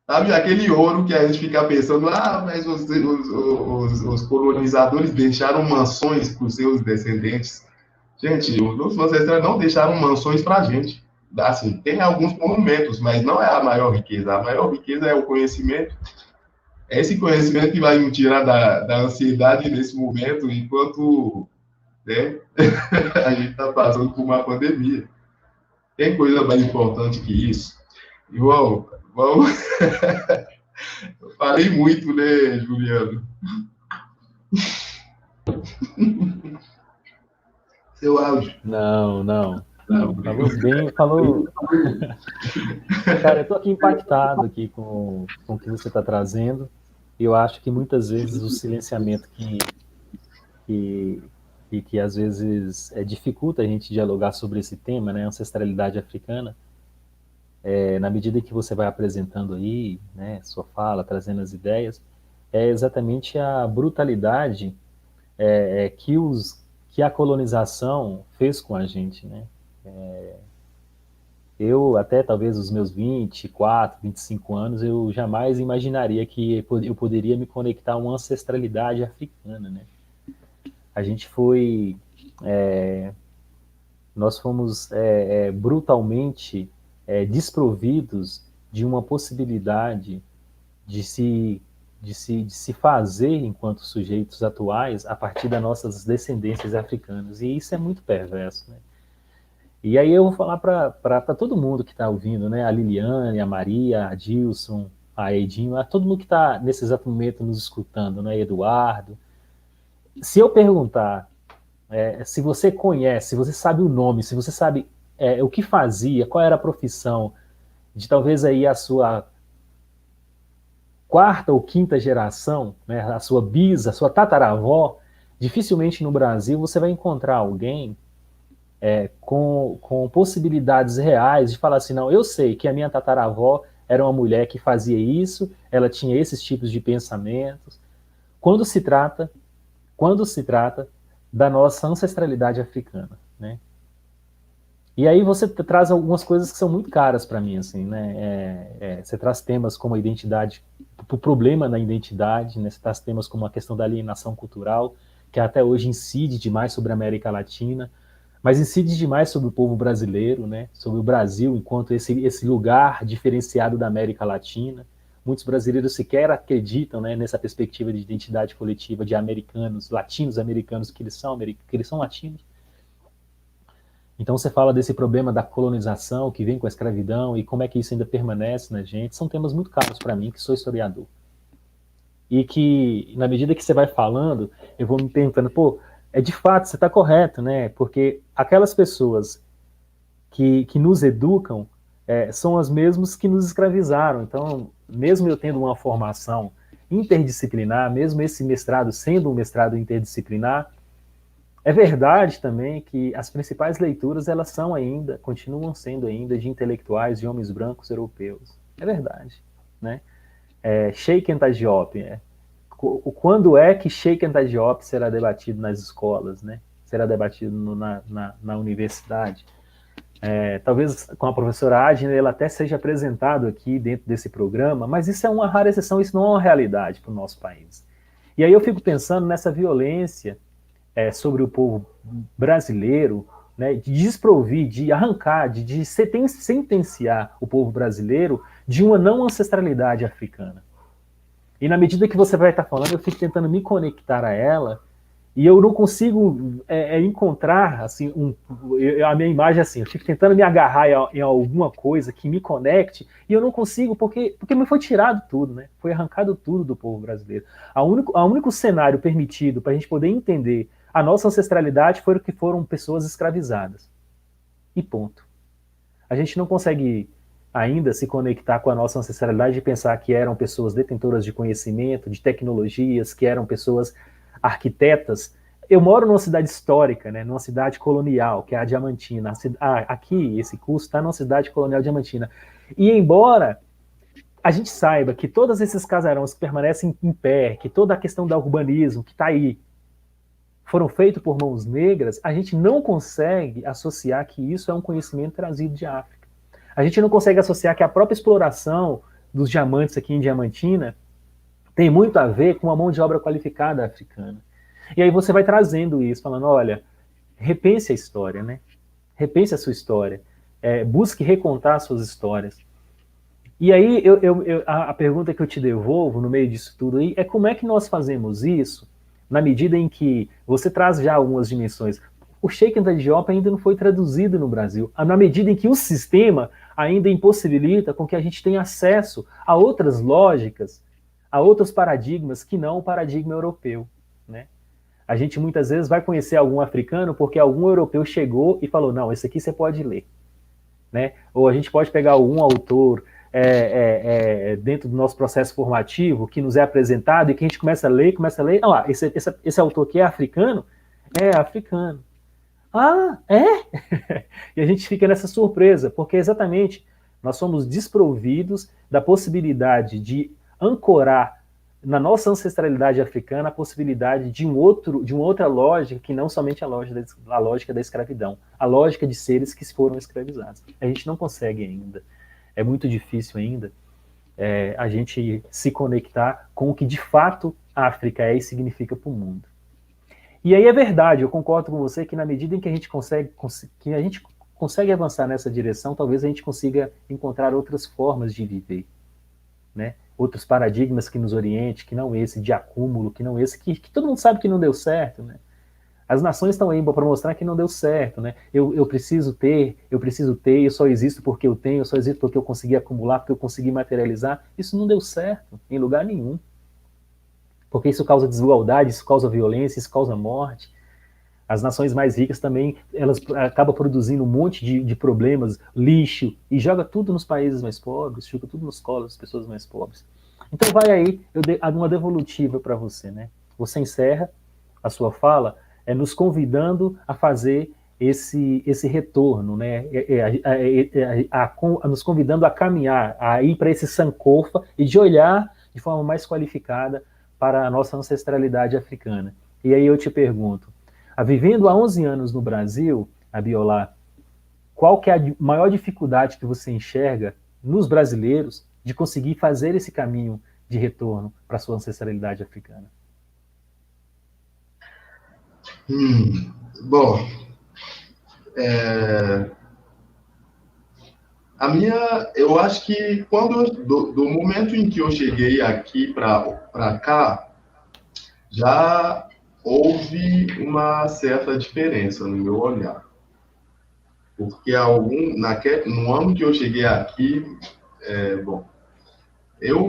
Sabe, aquele ouro que a gente fica pensando, mas os colonizadores deixaram mansões para os seus descendentes. Gente, os nossos ancestrais não deixaram mansões para a gente. Assim, tem alguns monumentos, mas não é a maior riqueza. A maior riqueza é o conhecimento. É esse conhecimento que vai me tirar da ansiedade nesse momento, enquanto, né, a gente está passando por uma pandemia. Tem coisa mais importante que isso? João, vamos... Eu falei muito, né, Juliano? Seu áudio. Não. Falou bem, falou. Cara, eu estou aqui impactado aqui com o que você está trazendo. E eu acho que muitas vezes o silenciamento que às vezes dificulta a gente dialogar sobre esse tema, né, ancestralidade africana, na medida que você vai apresentando aí, né, sua fala, trazendo as ideias, é exatamente a brutalidade que a colonização fez com a gente, né? Eu, até talvez os meus 24, 25 anos, eu jamais imaginaria que eu poderia me conectar a uma ancestralidade africana, né? A gente foi... nós fomos brutalmente desprovidos de uma possibilidade de se fazer enquanto sujeitos atuais a partir das nossas descendências africanas. E isso é muito perverso, né? E aí eu vou falar para todo mundo que está ouvindo, né? A Liliane, a Maria, a Dilson, a Edinho, a todo mundo que está nesse exato momento nos escutando, né? Eduardo. Se eu perguntar se você conhece, se você sabe o nome, se você sabe o que fazia, qual era a profissão de talvez aí a sua quarta ou quinta geração, né, a sua bisa, a sua tataravó, dificilmente no Brasil você vai encontrar alguém com possibilidades reais de falar assim, não, eu sei que a minha tataravó era uma mulher que fazia isso, ela tinha esses tipos de pensamentos. Quando se trata da nossa ancestralidade africana, né? E aí você traz algumas coisas que são muito caras para mim, assim, né? Você traz temas como a identidade, o problema na identidade, né? Você traz temas como a questão da alienação cultural, que até hoje incide demais sobre a América Latina, mas incide demais sobre o povo brasileiro, né? Sobre o Brasil enquanto esse lugar diferenciado da América Latina. Muitos brasileiros sequer acreditam, né, nessa perspectiva de identidade coletiva de americanos, latinos-americanos, que eles são latinos. Então você fala desse problema da colonização que vem com a escravidão e como é que isso ainda permanece na gente. São temas muito caros para mim, que sou historiador. E que, na medida que você vai falando, eu vou me perguntando, pô, de fato, você está correto, né? Porque aquelas pessoas que nos educam são as mesmas que nos escravizaram. Então, mesmo eu tendo uma formação interdisciplinar, mesmo esse mestrado sendo um mestrado interdisciplinar, é verdade também que as principais leituras, elas são ainda, continuam sendo ainda de intelectuais, de homens brancos europeus. É verdade, né? Sheikh Anta Diop, quando é que Sheikh Anta Diop será debatido nas escolas, né? Será debatido na universidade? Talvez com a professora Adna ele até seja apresentado aqui dentro desse programa, mas isso é uma rara exceção, isso não é uma realidade para o nosso país. E aí eu fico pensando nessa violência sobre o povo brasileiro, né, de desprovir, de arrancar, de sentenciar o povo brasileiro de uma não ancestralidade africana. E na medida que você vai estar falando, eu fico tentando me conectar a ela, e eu não consigo encontrar assim, a minha imagem assim, eu fico tentando me agarrar em alguma coisa que me conecte, e eu não consigo porque me foi tirado tudo, né? Foi arrancado tudo do povo brasileiro. O único cenário permitido para a gente poder entender a nossa ancestralidade foi o que foram pessoas escravizadas. E ponto. A gente não consegue ainda se conectar com a nossa ancestralidade e pensar que eram pessoas detentoras de conhecimento, de tecnologias, que eram pessoas arquitetas. Eu moro numa cidade histórica, né, numa cidade colonial, que é a Diamantina. Aqui, esse curso está numa cidade colonial diamantina. E embora a gente saiba que todos esses casarões que permanecem em pé, que toda a questão do urbanismo que está aí, foram feitos por mãos negras, a gente não consegue associar que isso é um conhecimento trazido de África. A gente não consegue associar que a própria exploração dos diamantes aqui em Diamantina tem muito a ver com a mão de obra qualificada africana. E aí você vai trazendo isso, falando, olha, repense a história, né? Repense a sua história. Busque recontar as suas histórias. E aí a pergunta que eu te devolvo no meio disso tudo aí é como é que nós fazemos isso na medida em que você traz já algumas dimensões. O Sheikh Anta Diop ainda não foi traduzido no Brasil, na medida em que o sistema ainda impossibilita com que a gente tenha acesso a outras lógicas, a outros paradigmas que não o paradigma europeu, né? A gente muitas vezes vai conhecer algum africano porque algum europeu chegou e falou, não, esse aqui você pode ler, né? Ou a gente pode pegar algum autor dentro do nosso processo formativo que nos é apresentado e que a gente começa a ler, esse autor aqui é africano? É africano. Ah, é? E a gente fica nessa surpresa, porque exatamente nós somos desprovidos da possibilidade de ancorar na nossa ancestralidade africana a possibilidade de uma outra lógica que não somente a lógica da escravidão, a lógica de seres que foram escravizados. A gente não consegue ainda. É muito difícil ainda a gente se conectar com o que de fato a África é e significa para o mundo. E aí é verdade, eu concordo com você que na medida em que a gente consegue avançar nessa direção, talvez a gente consiga encontrar outras formas de viver, né? Outros paradigmas que nos orientem, que não esse de acúmulo, que não esse que todo mundo sabe que não deu certo, né? As nações estão aí para mostrar que não deu certo, né? Eu preciso ter, eu só existo porque eu tenho, eu só existo porque eu consegui acumular, porque eu consegui materializar. Isso não deu certo em lugar nenhum. Porque isso causa desigualdade, isso causa violência, isso causa morte. As nações mais ricas também, elas acabam produzindo um monte de problemas, lixo, e joga tudo nos países mais pobres, joga tudo nos colos das pessoas mais pobres. Então vai aí, eu dei uma devolutiva para você, né? Você encerra a sua fala nos convidando a fazer esse retorno, né? Nos convidando a caminhar, a ir para esse Sankofa e de olhar de forma mais qualificada para a nossa ancestralidade africana. E aí eu te pergunto, vivendo há 11 anos no Brasil, Abiola, qual que é a maior dificuldade que você enxerga nos brasileiros de conseguir fazer esse caminho de retorno para a sua ancestralidade africana? Bom, eu acho que do momento em que eu cheguei aqui para cá, já houve uma certa diferença no meu olhar. porque no ano que eu cheguei aqui, bom,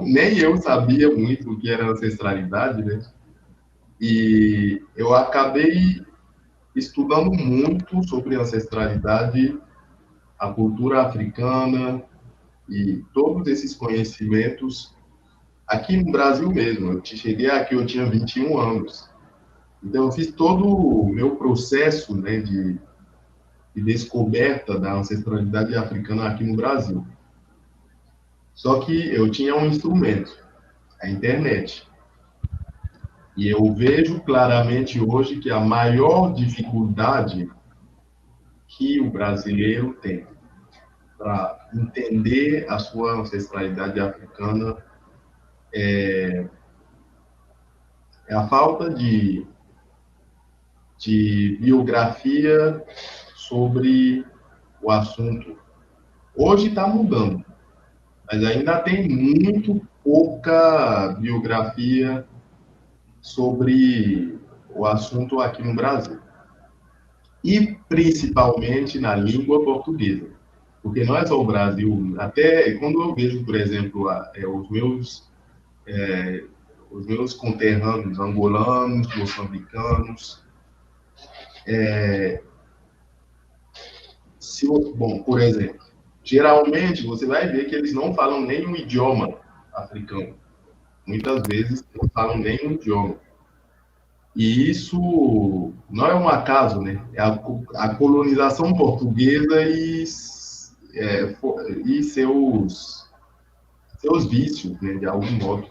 nem eu sabia muito o que era ancestralidade, né? E eu acabei estudando muito sobre ancestralidade, a cultura africana e todos esses conhecimentos aqui no Brasil mesmo. Eu cheguei aqui, eu tinha 21 anos. Então, eu fiz todo o meu processo, né, de descoberta da ancestralidade africana aqui no Brasil. Só que eu tinha um instrumento, a internet. E eu vejo claramente hoje que a maior dificuldade que o brasileiro tem para entender a sua ancestralidade africana é a falta de biografia sobre o assunto. Hoje está mudando, mas ainda tem muito pouca biografia sobre o assunto aqui no Brasil. E principalmente na língua portuguesa. Porque não é só o Brasil, até quando eu vejo, por exemplo, os meus conterrâneos angolanos, moçambicanos, bom, por exemplo, geralmente você vai ver que eles não falam nem o idioma africano. Muitas vezes não falam nem o idioma. E isso não é um acaso, né? É a colonização portuguesa e seus vícios, né? De algum modo.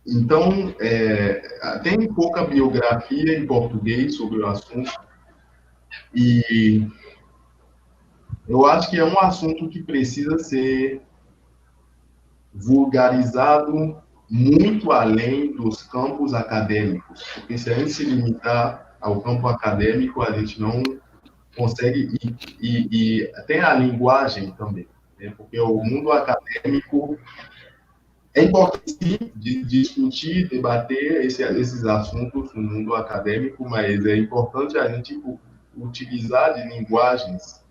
Então, tem pouca biografia em português sobre o assunto. E eu acho que é um assunto que precisa ser vulgarizado muito além dos campos acadêmicos, porque se a gente se limitar ao campo acadêmico, a gente não consegue, e tem a linguagem também, né? Porque o mundo acadêmico é importante de discutir, debater esses assuntos no mundo acadêmico, mas é importante a gente utilizar de linguagens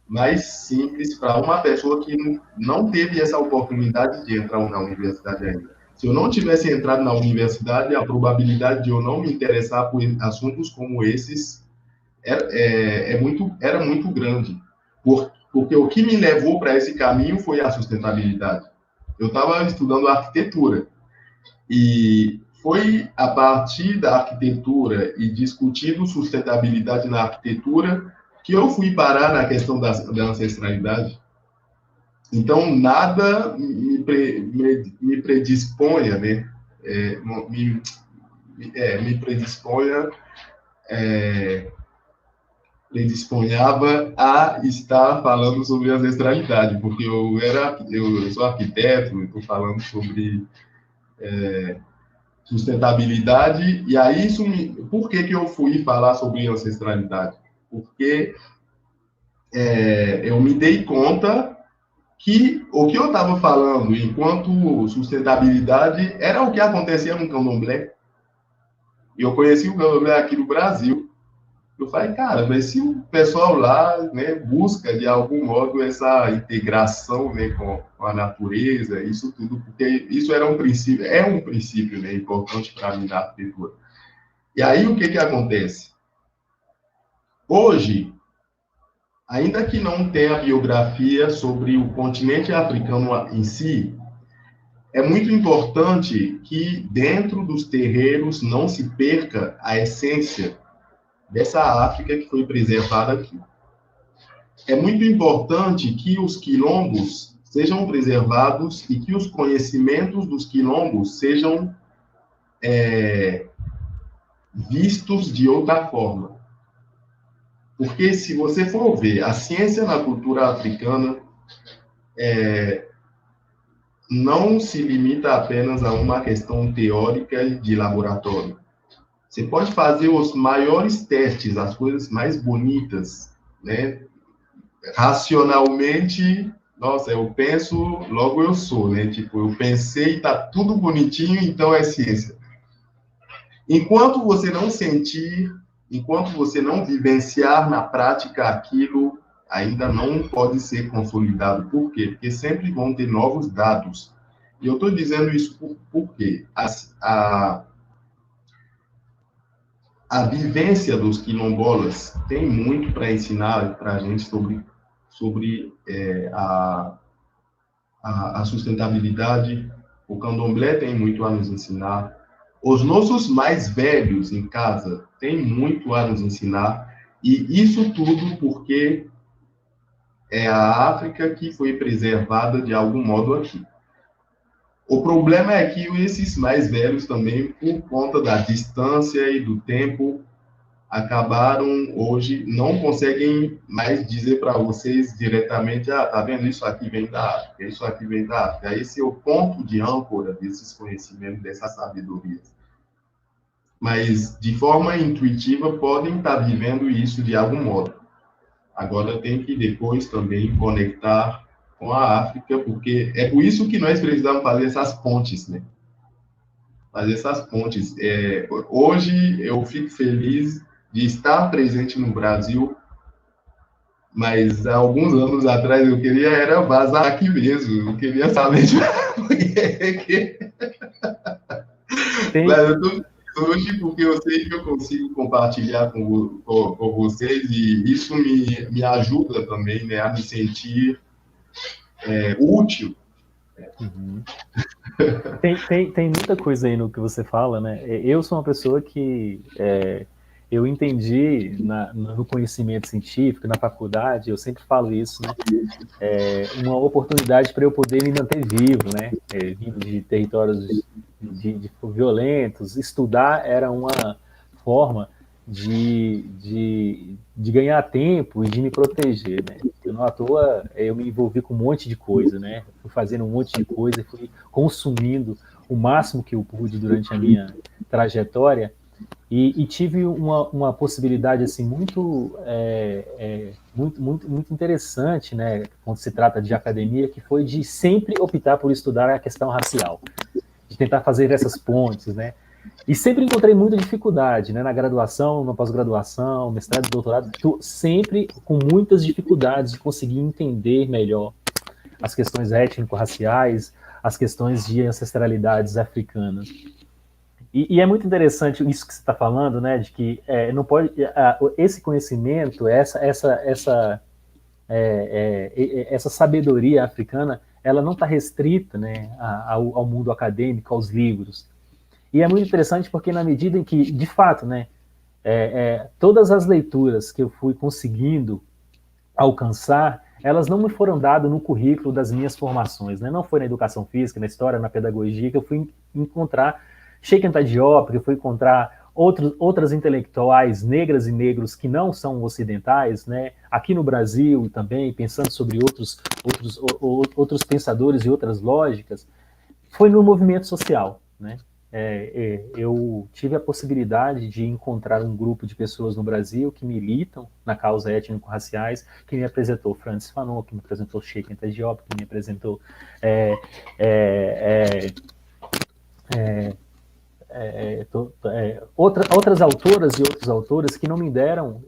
mais simples para uma pessoa que não teve essa oportunidade de entrar na universidade ainda. Se eu não tivesse entrado na universidade, a probabilidade de eu não me interessar por assuntos como esses era muito grande. Porque o que me levou para esse caminho foi a sustentabilidade. Eu estava estudando arquitetura e foi a partir da arquitetura e discutindo sustentabilidade na arquitetura que eu fui parar na questão da ancestralidade. Então, nada me predisponha, né? Predisponhava a estar falando sobre ancestralidade, porque eu sou arquiteto, estou falando sobre sustentabilidade, e aí por que eu fui falar sobre ancestralidade? Porque eu me dei conta que o que eu estava falando enquanto sustentabilidade era o que acontecia no candomblé. E eu conheci o candomblé aqui no Brasil. Eu falei, cara, mas se o pessoal lá, né, busca de algum modo essa integração, né, com a natureza, isso tudo, porque isso é um princípio, né, importante para mim na arquitetura. E aí o que acontece? Hoje, ainda que não tenha biografia sobre o continente africano em si, é muito importante que dentro dos terreiros não se perca a essência dessa África que foi preservada aqui. É muito importante que os quilombos sejam preservados e que os conhecimentos dos quilombos sejam vistos de outra forma. Porque se você for ver a ciência na cultura africana, não se limita apenas a uma questão teórica de laboratório. Você pode fazer os maiores testes, as coisas mais bonitas, né? Racionalmente, nossa, eu penso, logo eu sou, né? Tipo, eu pensei, tá tudo bonitinho, então é ciência. Enquanto você não sentir enquanto você não vivenciar na prática aquilo, ainda não pode ser consolidado. Por quê? Porque sempre vão ter novos dados. E eu estou dizendo isso porque a vivência dos quilombolas tem muito para ensinar para a gente sobre a sustentabilidade. O candomblé tem muito a nos ensinar. Os nossos mais velhos em casa têm muito a nos ensinar. E isso tudo porque é a África que foi preservada de algum modo aqui. O problema é que esses mais velhos também, por conta da distância e do tempo, acabaram hoje, não conseguem mais dizer para vocês diretamente, tá vendo, isso aqui vem da África, isso aqui vem da África. Esse é o ponto de âncora desses conhecimentos, dessas sabedorias. Mas, de forma intuitiva, podem estar vivendo isso de algum modo. Agora, tem que depois também conectar com a África, porque é por isso que nós precisamos fazer essas pontes, né? Fazer essas pontes. Hoje, eu fico feliz de estar presente no Brasil, mas há alguns anos atrás eu queria era vazar aqui mesmo, eu queria saber de... Mas eu estou hoje porque eu sei que eu consigo compartilhar com vocês e isso me ajuda também, né, a me sentir útil. Uhum. Tem muita coisa aí no que você fala, né? Eu sou uma pessoa que eu entendi no conhecimento científico, na faculdade, eu sempre falo isso, né? Uma oportunidade para eu poder me manter vivo, né? Vindo de territórios violentos, estudar era uma forma de ganhar tempo e de me proteger, né? Eu, não à toa, eu me envolvi com um monte de coisa, né? Fui fazendo um monte de coisa, fui consumindo o máximo que eu pude durante a minha trajetória e tive uma possibilidade assim muito interessante, né? Quando se trata de academia, que foi de sempre optar por estudar a questão racial, de tentar fazer essas pontes, né? E sempre encontrei muita dificuldade, né? Na graduação, na pós-graduação, mestrado e doutorado, sempre com muitas dificuldades de conseguir entender melhor as questões étnico-raciais, as questões de ancestralidades africanas. E é muito interessante isso que você está falando, né? De que não pode esse conhecimento, essa sabedoria africana, ela não está restrita, né, ao mundo acadêmico, aos livros. E é muito interessante porque na medida em que, de fato, né, todas as leituras que eu fui conseguindo alcançar, elas não me foram dadas no currículo das minhas formações, né? Não foi na educação física, na história, na pedagogia que eu fui encontrar Cheikh Anta Diop, que eu fui encontrar outras intelectuais negras e negros que não são ocidentais, né? Aqui no Brasil também, pensando sobre outros pensadores e outras lógicas, foi no movimento social, né? Eu tive a possibilidade de encontrar um grupo de pessoas no Brasil que militam na causa étnico-raciais, que me apresentou Francis Fanon, que me apresentou Cheikh Anta Diop, que me apresentou outras autoras e outros autores que não me deram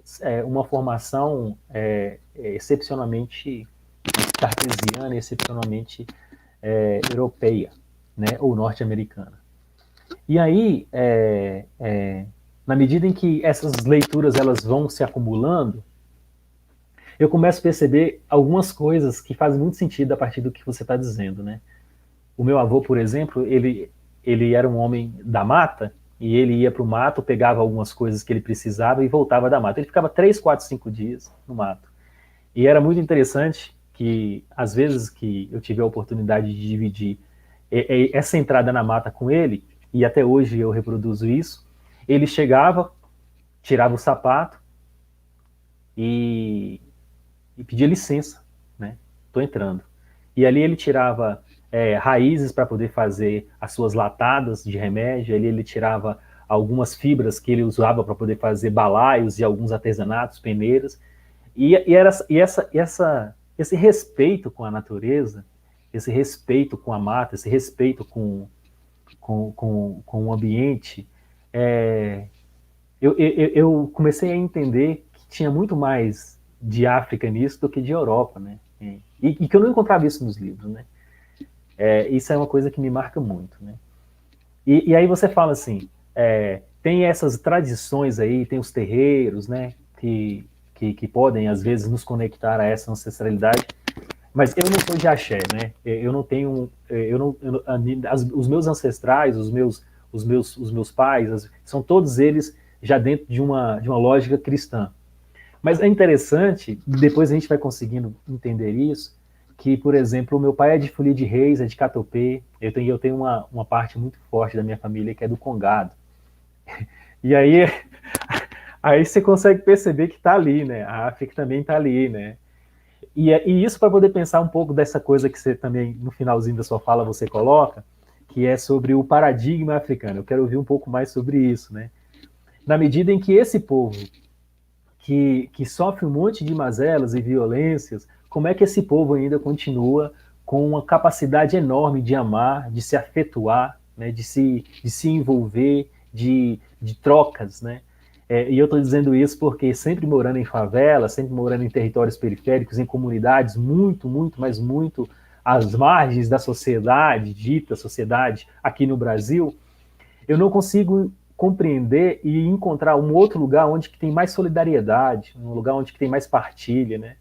uma formação excepcionalmente cartesiana, excepcionalmente europeia, né, ou norte-americana. E aí, na medida em que essas leituras elas vão se acumulando, eu começo a perceber algumas coisas que fazem muito sentido a partir do que você está dizendo, né? O meu avô, por exemplo, ele era um homem da mata, e ele ia para o mato, pegava algumas coisas que ele precisava e voltava da mata. Ele ficava 3, 4, 5 dias no mato. E era muito interessante que, às vezes que eu tive a oportunidade de dividir essa entrada na mata com ele, e até hoje eu reproduzo isso, ele chegava, tirava o sapato e pedia licença, né? Estou entrando. E ali ele tirava raízes para poder fazer as suas latadas de remédio, ali ele tirava algumas fibras que ele usava para poder fazer balaios e alguns artesanatos, peneiras, esse respeito com a natureza, esse respeito com a mata, esse respeito com o ambiente, eu comecei a entender que tinha muito mais de África nisso do que de Europa, né? E que eu não encontrava isso nos livros, né? Isso é uma coisa que me marca muito, né? E aí você fala assim, tem essas tradições aí, tem os terreiros, né? Que podem, às vezes, nos conectar a essa ancestralidade, mas eu não sou de axé, né? Eu não tenho, os meus ancestrais, os meus pais, são todos eles já dentro de uma lógica cristã. Mas é interessante, depois a gente vai conseguindo entender isso, que, por exemplo, o meu pai é de Folia de Reis, é de Catopê, eu tenho uma parte muito forte da minha família que é do Congado. E aí você consegue perceber que está ali, né? A África também está ali, né? E isso para poder pensar um pouco dessa coisa que você também, no finalzinho da sua fala, você coloca, que é sobre o paradigma africano. Eu quero ouvir um pouco mais sobre isso, né? Na medida em que esse povo que sofre um monte de mazelas e violências, como é que esse povo ainda continua com uma capacidade enorme de amar, de se afetuar, né, de se envolver, de trocas, né? E eu estou dizendo isso porque sempre morando em favela, sempre morando em territórios periféricos, em comunidades muito, muito, mas muito às margens da sociedade, dita sociedade aqui no Brasil, eu não consigo compreender e encontrar um outro lugar onde que tem mais solidariedade, um lugar onde que tem mais partilha, né?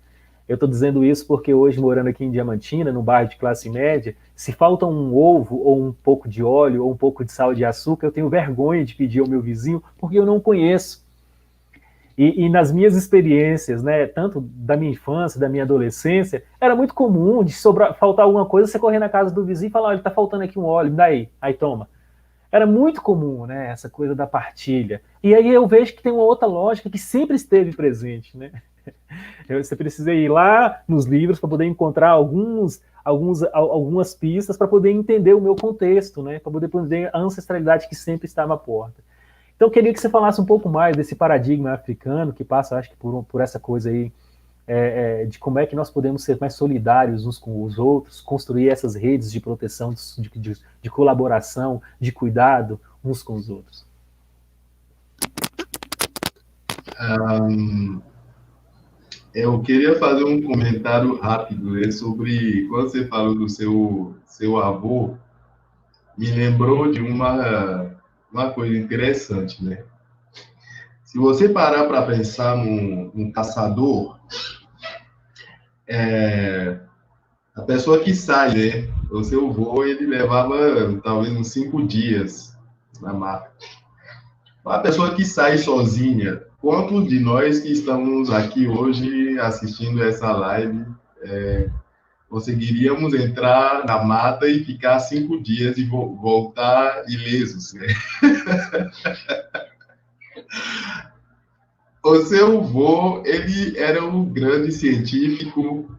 Eu estou dizendo isso porque hoje, morando aqui em Diamantina, num bairro de classe média, se falta um ovo, ou um pouco de óleo, ou um pouco de sal de açúcar, eu tenho vergonha de pedir ao meu vizinho, porque eu não conheço. E nas minhas experiências, né, tanto da minha infância, da minha adolescência, era muito comum de faltar alguma coisa, você correr na casa do vizinho e falar, olha, está faltando aqui um óleo, me dá aí toma. Era muito comum, né, essa coisa da partilha. E aí eu vejo que tem uma outra lógica que sempre esteve presente, né? Você precisa ir lá nos livros para poder encontrar algumas pistas para poder entender o meu contexto, né? Para poder entender a ancestralidade que sempre estava à porta. Então, eu queria que você falasse um pouco mais desse paradigma africano, que passa, acho que, por essa coisa aí, de como é que nós podemos ser mais solidários uns com os outros, construir essas redes de proteção, de colaboração, de cuidado uns com os outros. Eu queria fazer um comentário rápido, né, sobre quando você falou do seu avô, me lembrou de uma coisa interessante, né? Se você parar para pensar num caçador, a pessoa que sai, né? O seu avô, ele levava talvez uns 5 dias na mata. Uma pessoa que sai sozinha, quantos de nós que estamos aqui hoje assistindo essa live conseguiríamos entrar na mata e ficar 5 dias e voltar ilesos, né? O seu avô, ele era um grande científico,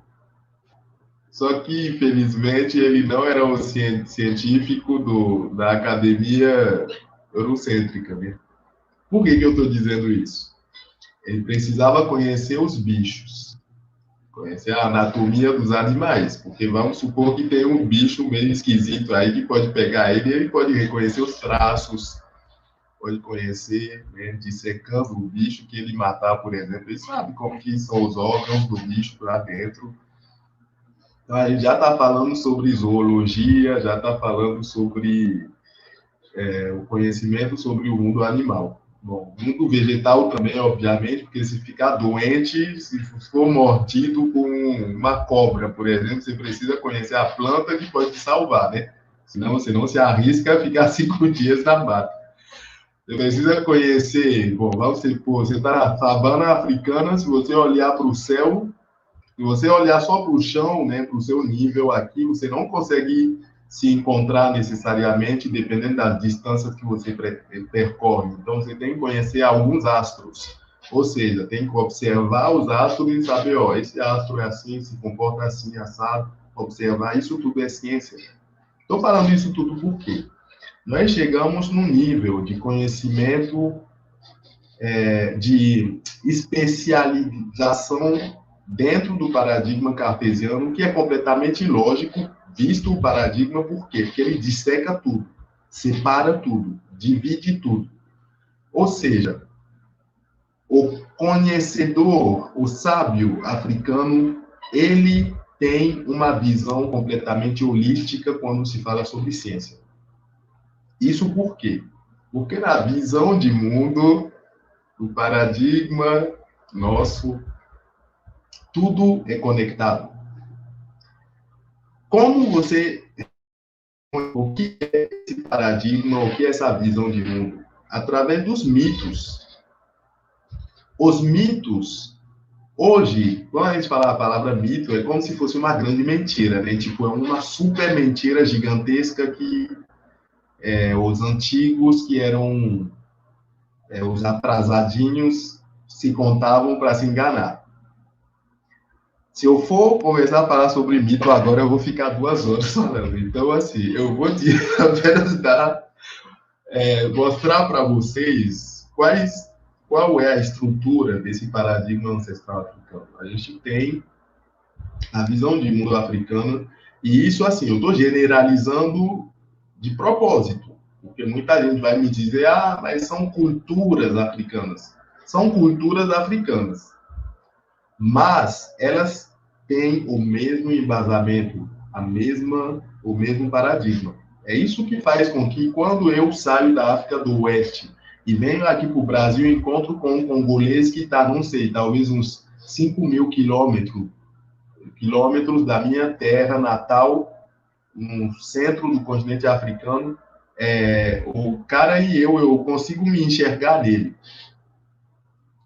só que, infelizmente, ele não era um científico da academia eurocêntrica, né? Por que eu estou dizendo isso? Ele precisava conhecer os bichos, conhecer a anatomia dos animais, porque vamos supor que tem um bicho meio esquisito aí que pode pegar ele pode reconhecer os traços, pode conhecer, né, dissecando o bicho que ele matar, por exemplo, ele sabe como que são os órgãos do bicho lá dentro. Então, a gente já está falando sobre zoologia, já está falando sobre o conhecimento sobre o mundo animal. Bom, o mundo vegetal também, obviamente, porque se ficar doente, se for mordido por uma cobra, por exemplo, você precisa conhecer a planta que pode te salvar, né? Senão você não se arrisca a ficar 5 dias na mata. Você precisa conhecer, bom, vamos supor, você está na savana africana, se você olhar para o céu, se você olhar só para o chão, né, para o seu nível aqui, você não consegue se encontrar necessariamente, dependendo das distâncias que você percorre. Então, você tem que conhecer alguns astros. Ou seja, tem que observar os astros e saber, ó, esse astro é assim, se comporta assim, assado. Observar, isso tudo é ciência. Estou falando isso tudo por quê? Nós chegamos num nível de conhecimento, de especialização dentro do paradigma cartesiano, que é completamente ilógico, visto o paradigma, por quê? Porque ele disseca tudo, separa tudo, divide tudo. Ou seja, o conhecedor, o sábio africano, ele tem uma visão completamente holística quando se fala sobre ciência. Isso por quê? Porque na visão de mundo, o paradigma nosso, tudo é conectado. Como você... O que é esse paradigma, o que é essa visão de mundo? Através dos mitos. Os mitos, hoje, quando a gente fala a palavra mito, é como se fosse uma grande mentira, né? Tipo, é uma super mentira gigantesca que os antigos, que eram os atrasadinhos, se contavam para se enganar. Se eu for começar a falar sobre mito agora, eu vou ficar 2 horas falando. Então, assim, eu vou apenas mostrar para vocês qual é a estrutura desse paradigma ancestral africano. A gente tem a visão de mundo africano, e isso, assim, eu estou generalizando de propósito, porque muita gente vai me dizer, mas são culturas africanas. São culturas africanas, mas elas têm o mesmo embasamento, o mesmo paradigma. É isso que faz com que, quando eu saio da África do Oeste e venho aqui para o Brasil, eu encontro com um congolês que está, não sei, talvez uns 5.000 quilômetros da minha terra natal, no centro do continente africano, o cara e eu consigo me enxergar nele.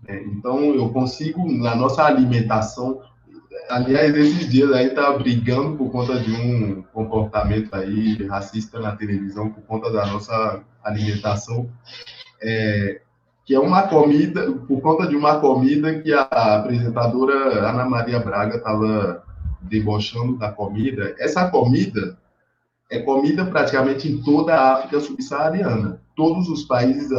Então, eu consigo, na nossa alimentação... Aliás, esses dias aí tá brigando por conta de um comportamento aí racista na televisão, por conta da nossa alimentação, que é uma comida, por conta de uma comida que a apresentadora Ana Maria Braga estava debochando da comida. Essa comida é comida praticamente em toda a África subsaariana, todos os países.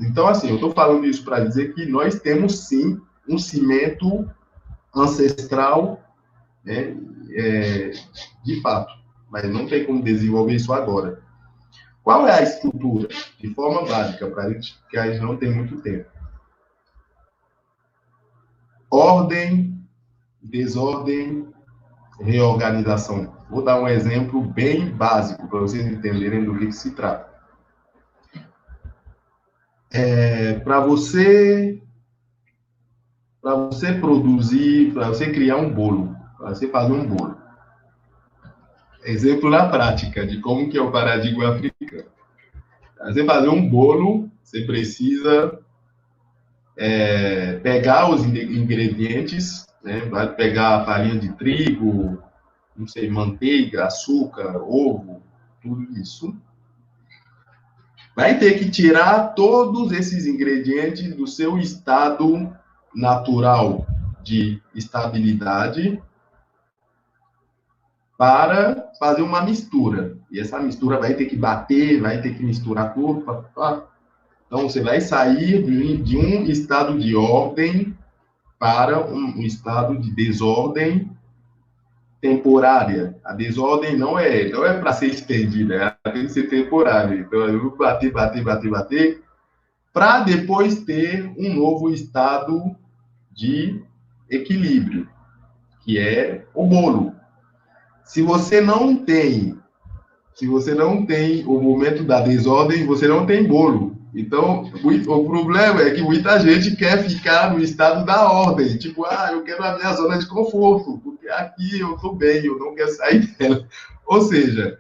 Então, assim, eu estou falando isso para dizer que nós temos, sim, um cimento ancestral, né, de fato, mas não tem como desenvolver isso agora. Qual é a estrutura? De forma básica, para a gente, que a gente não tem muito tempo. Ordem, desordem, reorganização. Vou dar um exemplo bem básico para vocês entenderem do que se trata. Para você produzir, para você criar um bolo, para você fazer um bolo. Exemplo na prática de como que é o paradigma africano. Para você fazer um bolo, você precisa pegar os ingredientes, né? Vai pegar a farinha de trigo, não sei, manteiga, açúcar, ovo, tudo isso. Vai ter que tirar todos esses ingredientes do seu estado natural de estabilidade para fazer uma mistura. E essa mistura vai ter que bater, vai ter que misturar tudo. Então, você vai sair de um estado de ordem para um estado de desordem temporária. A desordem não é para ser estendida, ela tem que ser temporária. Então, eu vou bater, para depois ter um novo estado de equilíbrio, que é o bolo. Se você não tem o momento da desordem, você não tem bolo. Então, o problema é que muita gente quer ficar no estado da ordem. Tipo, eu quero a minha zona de conforto, porque aqui eu estou bem, eu não quero sair dela. Ou seja,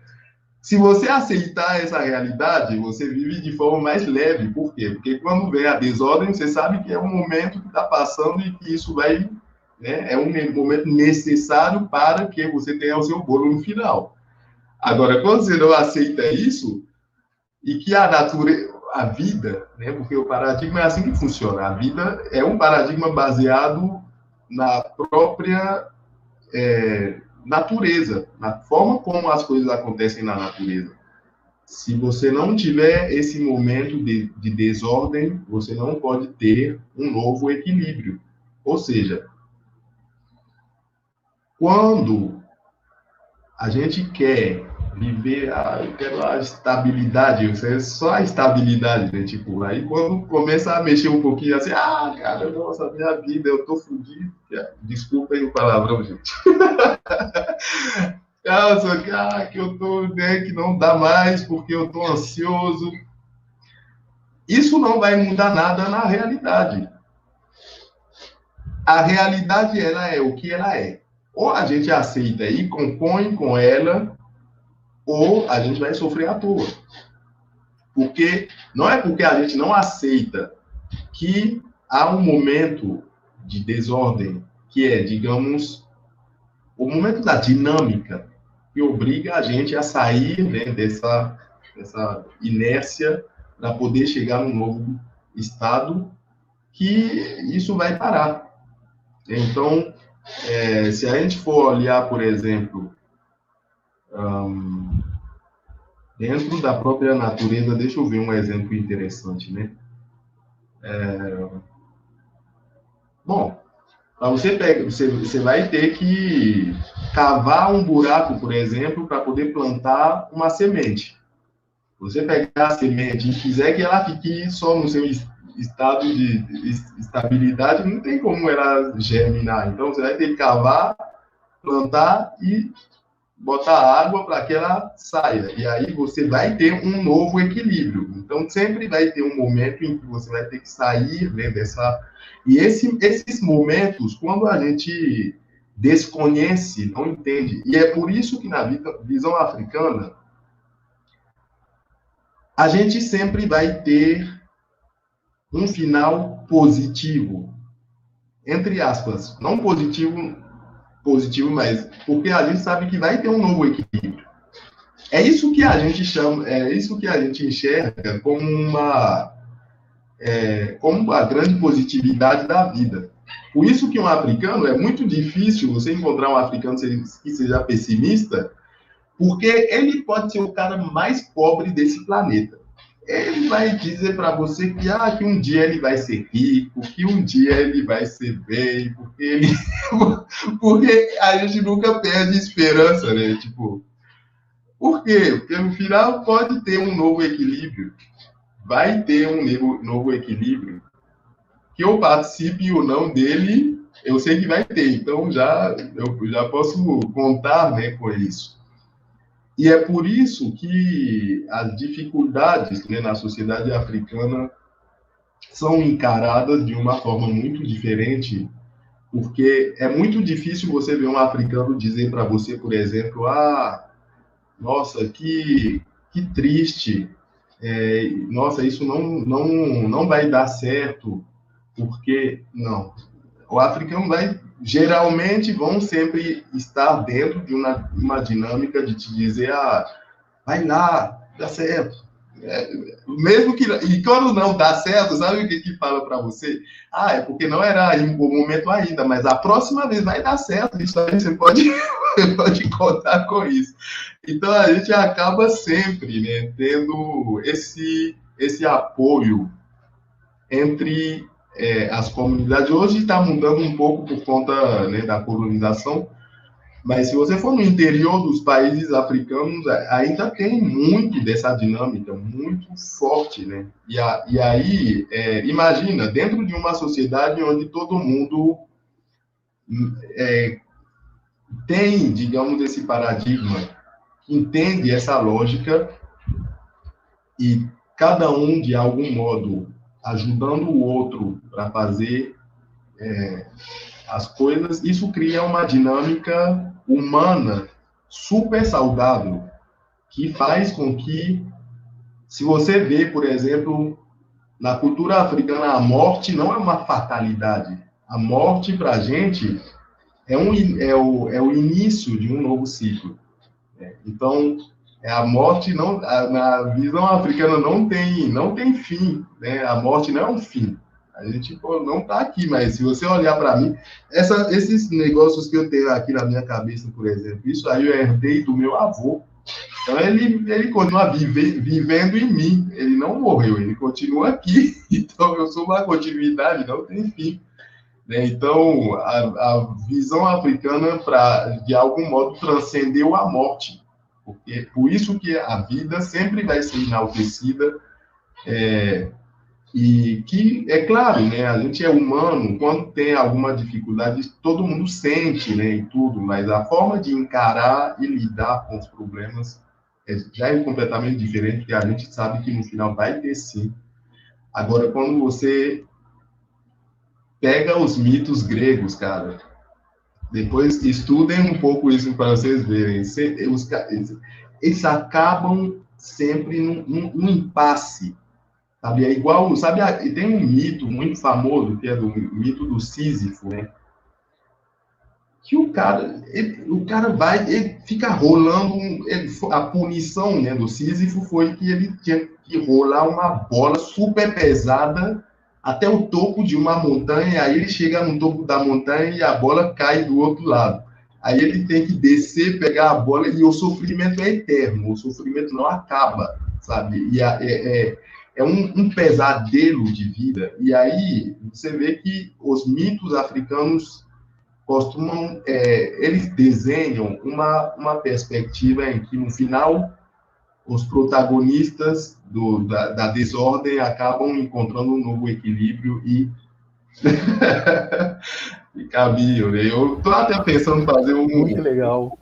se você aceitar essa realidade, você vive de forma mais leve. Por quê? Porque quando vem a desordem, você sabe que é um momento que está passando e que isso vai... é um momento necessário para que você tenha o seu bolo no final. Agora, quando você não aceita isso, e que a natureza, a vida, né, porque o paradigma é assim que funciona, a vida é um paradigma baseado na própria natureza, na forma como as coisas acontecem na natureza. Se você não tiver esse momento de desordem, você não pode ter um novo equilíbrio. Ou seja, quando a gente quer viver, eu quero a estabilidade, é só a estabilidade, né? Tipo, aí quando começa a mexer um pouquinho assim, cara, nossa, minha vida, eu tô fudido. Desculpa aí o palavrão, gente. Que eu tô, né, que não dá mais porque eu tô ansioso. Isso não vai mudar nada na realidade. A realidade, ela é o que ela é. Ou a gente aceita e compõe com ela, ou a gente vai sofrer à toa. Porque não é porque a gente não aceita que há um momento de desordem, que é, digamos, o momento da dinâmica, que obriga a gente a sair, né, dessa inércia para poder chegar num novo estado, que isso vai parar. Então, se a gente for olhar, por exemplo, dentro da própria natureza, deixa eu ver um exemplo interessante, né? Bom, para você vai ter que cavar um buraco, por exemplo, para poder plantar uma semente. Você pegar a semente e quiser que ela fique só no seu estado de estabilidade, não tem como ela germinar. Então, você vai ter que cavar, plantar e botar água para que ela saia. E aí você vai ter um novo equilíbrio. Então, sempre vai ter um momento em que você vai ter que sair, né, dessa... E esses momentos, quando a gente desconhece, não entende, e é por isso que na visão africana, a gente sempre vai ter um final positivo, entre aspas, não positivo, mas porque a gente sabe que vai ter um novo equilíbrio. É isso que a gente chama, é isso que a gente enxerga como a grande positividade da vida. Por isso que um africano, é muito difícil você encontrar um africano que seja pessimista, porque ele pode ser o cara mais pobre desse planeta. Ele vai dizer para você que um dia ele vai ser rico, que um dia ele vai ser bem, porque a gente nunca perde esperança, né? Tipo, por quê? Porque no final pode ter um novo equilíbrio, vai ter um novo equilíbrio, que eu participe ou não dele, eu sei que vai ter, então eu já posso contar, né, com isso. E é por isso que as dificuldades, né, na sociedade africana são encaradas de uma forma muito diferente, porque é muito difícil você ver um africano dizer para você, por exemplo, nossa, que triste, nossa, isso não vai dar certo, porque não. O africano geralmente vão sempre estar dentro de uma dinâmica de te dizer, vai lá, dá certo. Mesmo que, e quando não dá certo, sabe o que fala para você? É porque não era o momento ainda, mas a próxima vez vai dar certo, isso aí você pode contar com isso. Então a gente acaba sempre, né, tendo esse apoio entre as comunidades. Hoje está mudando um pouco por conta, né, da colonização, mas se você for no interior dos países africanos, ainda tem muito dessa dinâmica, muito forte, né? E aí, imagina, dentro de uma sociedade onde todo mundo tem, digamos, esse paradigma, entende essa lógica, e cada um, de algum modo, ajudando o outro para fazer as coisas, isso cria uma dinâmica humana super saudável, que faz com que, se você vê, por exemplo, na cultura africana, a morte não é uma fatalidade. A morte, para a gente, é o início de um novo ciclo. Então, a morte, na visão africana, não tem fim, né? A morte não é um fim. A gente não está aqui, mas se você olhar para mim, esses negócios que eu tenho aqui na minha cabeça, por exemplo, isso aí eu herdei do meu avô. Então, ele continua vivendo em mim. Ele não morreu, ele continua aqui. Então, eu sou uma continuidade, não tem fim. Né? Então, a visão africana, de algum modo, transcendeu a morte. Porque, por isso que a vida sempre vai ser enaltecida, e que, é claro, né, a gente é humano, quando tem alguma dificuldade, todo mundo sente, né, e tudo, mas a forma de encarar e lidar com os problemas já é completamente diferente, porque a gente sabe que no final vai ter sim. Agora, quando você pega os mitos gregos, cara, depois estudem um pouco isso para vocês verem. Eles acabam sempre num impasse, sabe? É igual, sabe? Tem um mito muito famoso, que é do mito do Sísifo, né? Que o cara vai, ele fica rolando, a punição, né, do Sísifo foi que ele tinha que rolar uma bola super pesada até o topo de uma montanha, e aí ele chega no topo da montanha e a bola cai do outro lado. Aí ele tem que descer, pegar a bola, e o sofrimento é eterno, o sofrimento não acaba, sabe? E é um pesadelo de vida. E aí você vê que os mitos africanos costumam, eles desenham uma perspectiva em que, no final, os protagonistas da desordem acabam encontrando um novo equilíbrio e caminho, né? Eu estou até pensando em fazer Muito legal.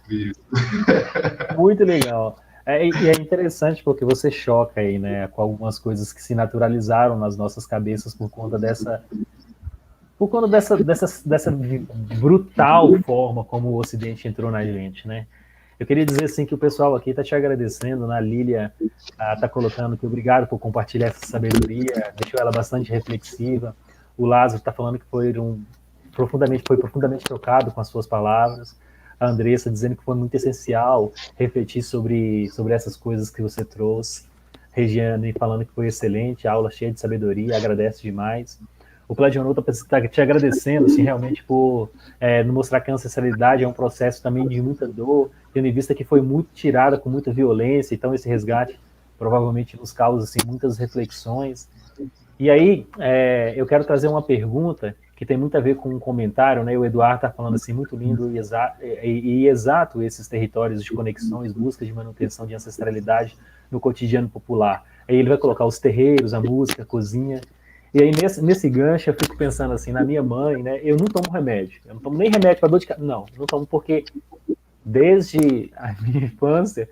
Isso. Muito legal. E é interessante porque você choca aí, né, com algumas coisas que se naturalizaram nas nossas cabeças dessa brutal forma como o Ocidente entrou na gente, né? Eu queria dizer assim que o pessoal aqui está te agradecendo, né? A Lília está colocando que obrigado por compartilhar essa sabedoria, deixou ela bastante reflexiva. O Lázaro está falando que foi profundamente tocado com as suas palavras. A Andressa dizendo que foi muito essencial refletir sobre essas coisas que você trouxe. Regiane falando que foi excelente, aula cheia de sabedoria, agradece demais. O Cladionouta está te agradecendo, assim, realmente por mostrar que a ancestralidade é um processo também de muita dor, tendo em vista que foi muito tirada com muita violência, então esse resgate provavelmente nos causa assim, muitas reflexões. E aí, eu quero trazer uma pergunta que tem muito a ver com um comentário, né? O Eduardo está falando assim, muito lindo e exato esses territórios de conexões, busca de manutenção de ancestralidade no cotidiano popular. Aí ele vai colocar os terreiros, a música, a cozinha. E aí, nesse gancho, eu fico pensando assim, na minha mãe, né? Eu não tomo remédio. Eu não tomo nem remédio para dor de cabeça. Não tomo porque desde a minha infância,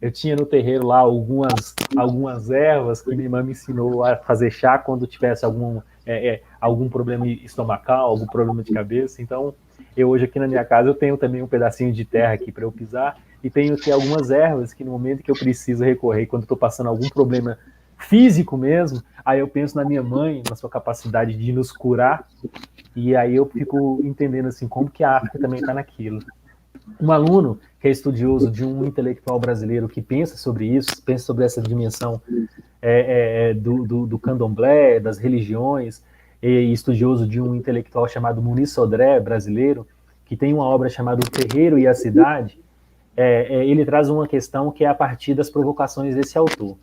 eu tinha no terreiro lá algumas ervas que minha irmã me ensinou a fazer chá quando tivesse algum problema estomacal, algum problema de cabeça. Então, eu hoje aqui na minha casa, eu tenho também um pedacinho de terra aqui para eu pisar e tenho aqui algumas ervas que no momento que eu preciso recorrer, quando estou passando algum problema físico mesmo, aí eu penso na minha mãe, na sua capacidade de nos curar, e aí eu fico entendendo assim, como que a África também está naquilo. Um aluno que é estudioso de um intelectual brasileiro que pensa sobre isso, pensa sobre essa dimensão do candomblé, das religiões, e estudioso de um intelectual chamado Muniz Sodré, brasileiro, que tem uma obra chamada O Terreiro e a Cidade, ele traz uma questão que é a partir das provocações desse autor.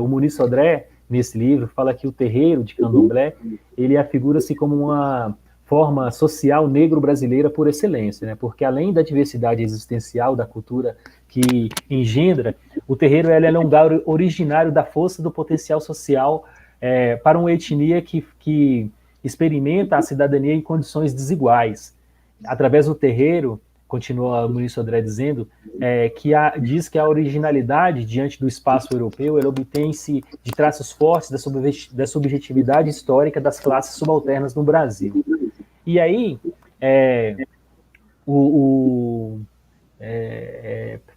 O Muniz Sodré, nesse livro, fala que o terreiro de candomblé, ele afigura-se como uma forma social negro-brasileira por excelência, né? Porque além da diversidade existencial da cultura que engendra, o terreiro é um lugar originário da força do potencial social para uma etnia que experimenta a cidadania em condições desiguais. Através do terreiro, continua o Muniz Sodré dizendo, diz que a originalidade diante do espaço europeu ela obtém-se de traços fortes da subjetividade histórica das classes subalternas no Brasil. E aí,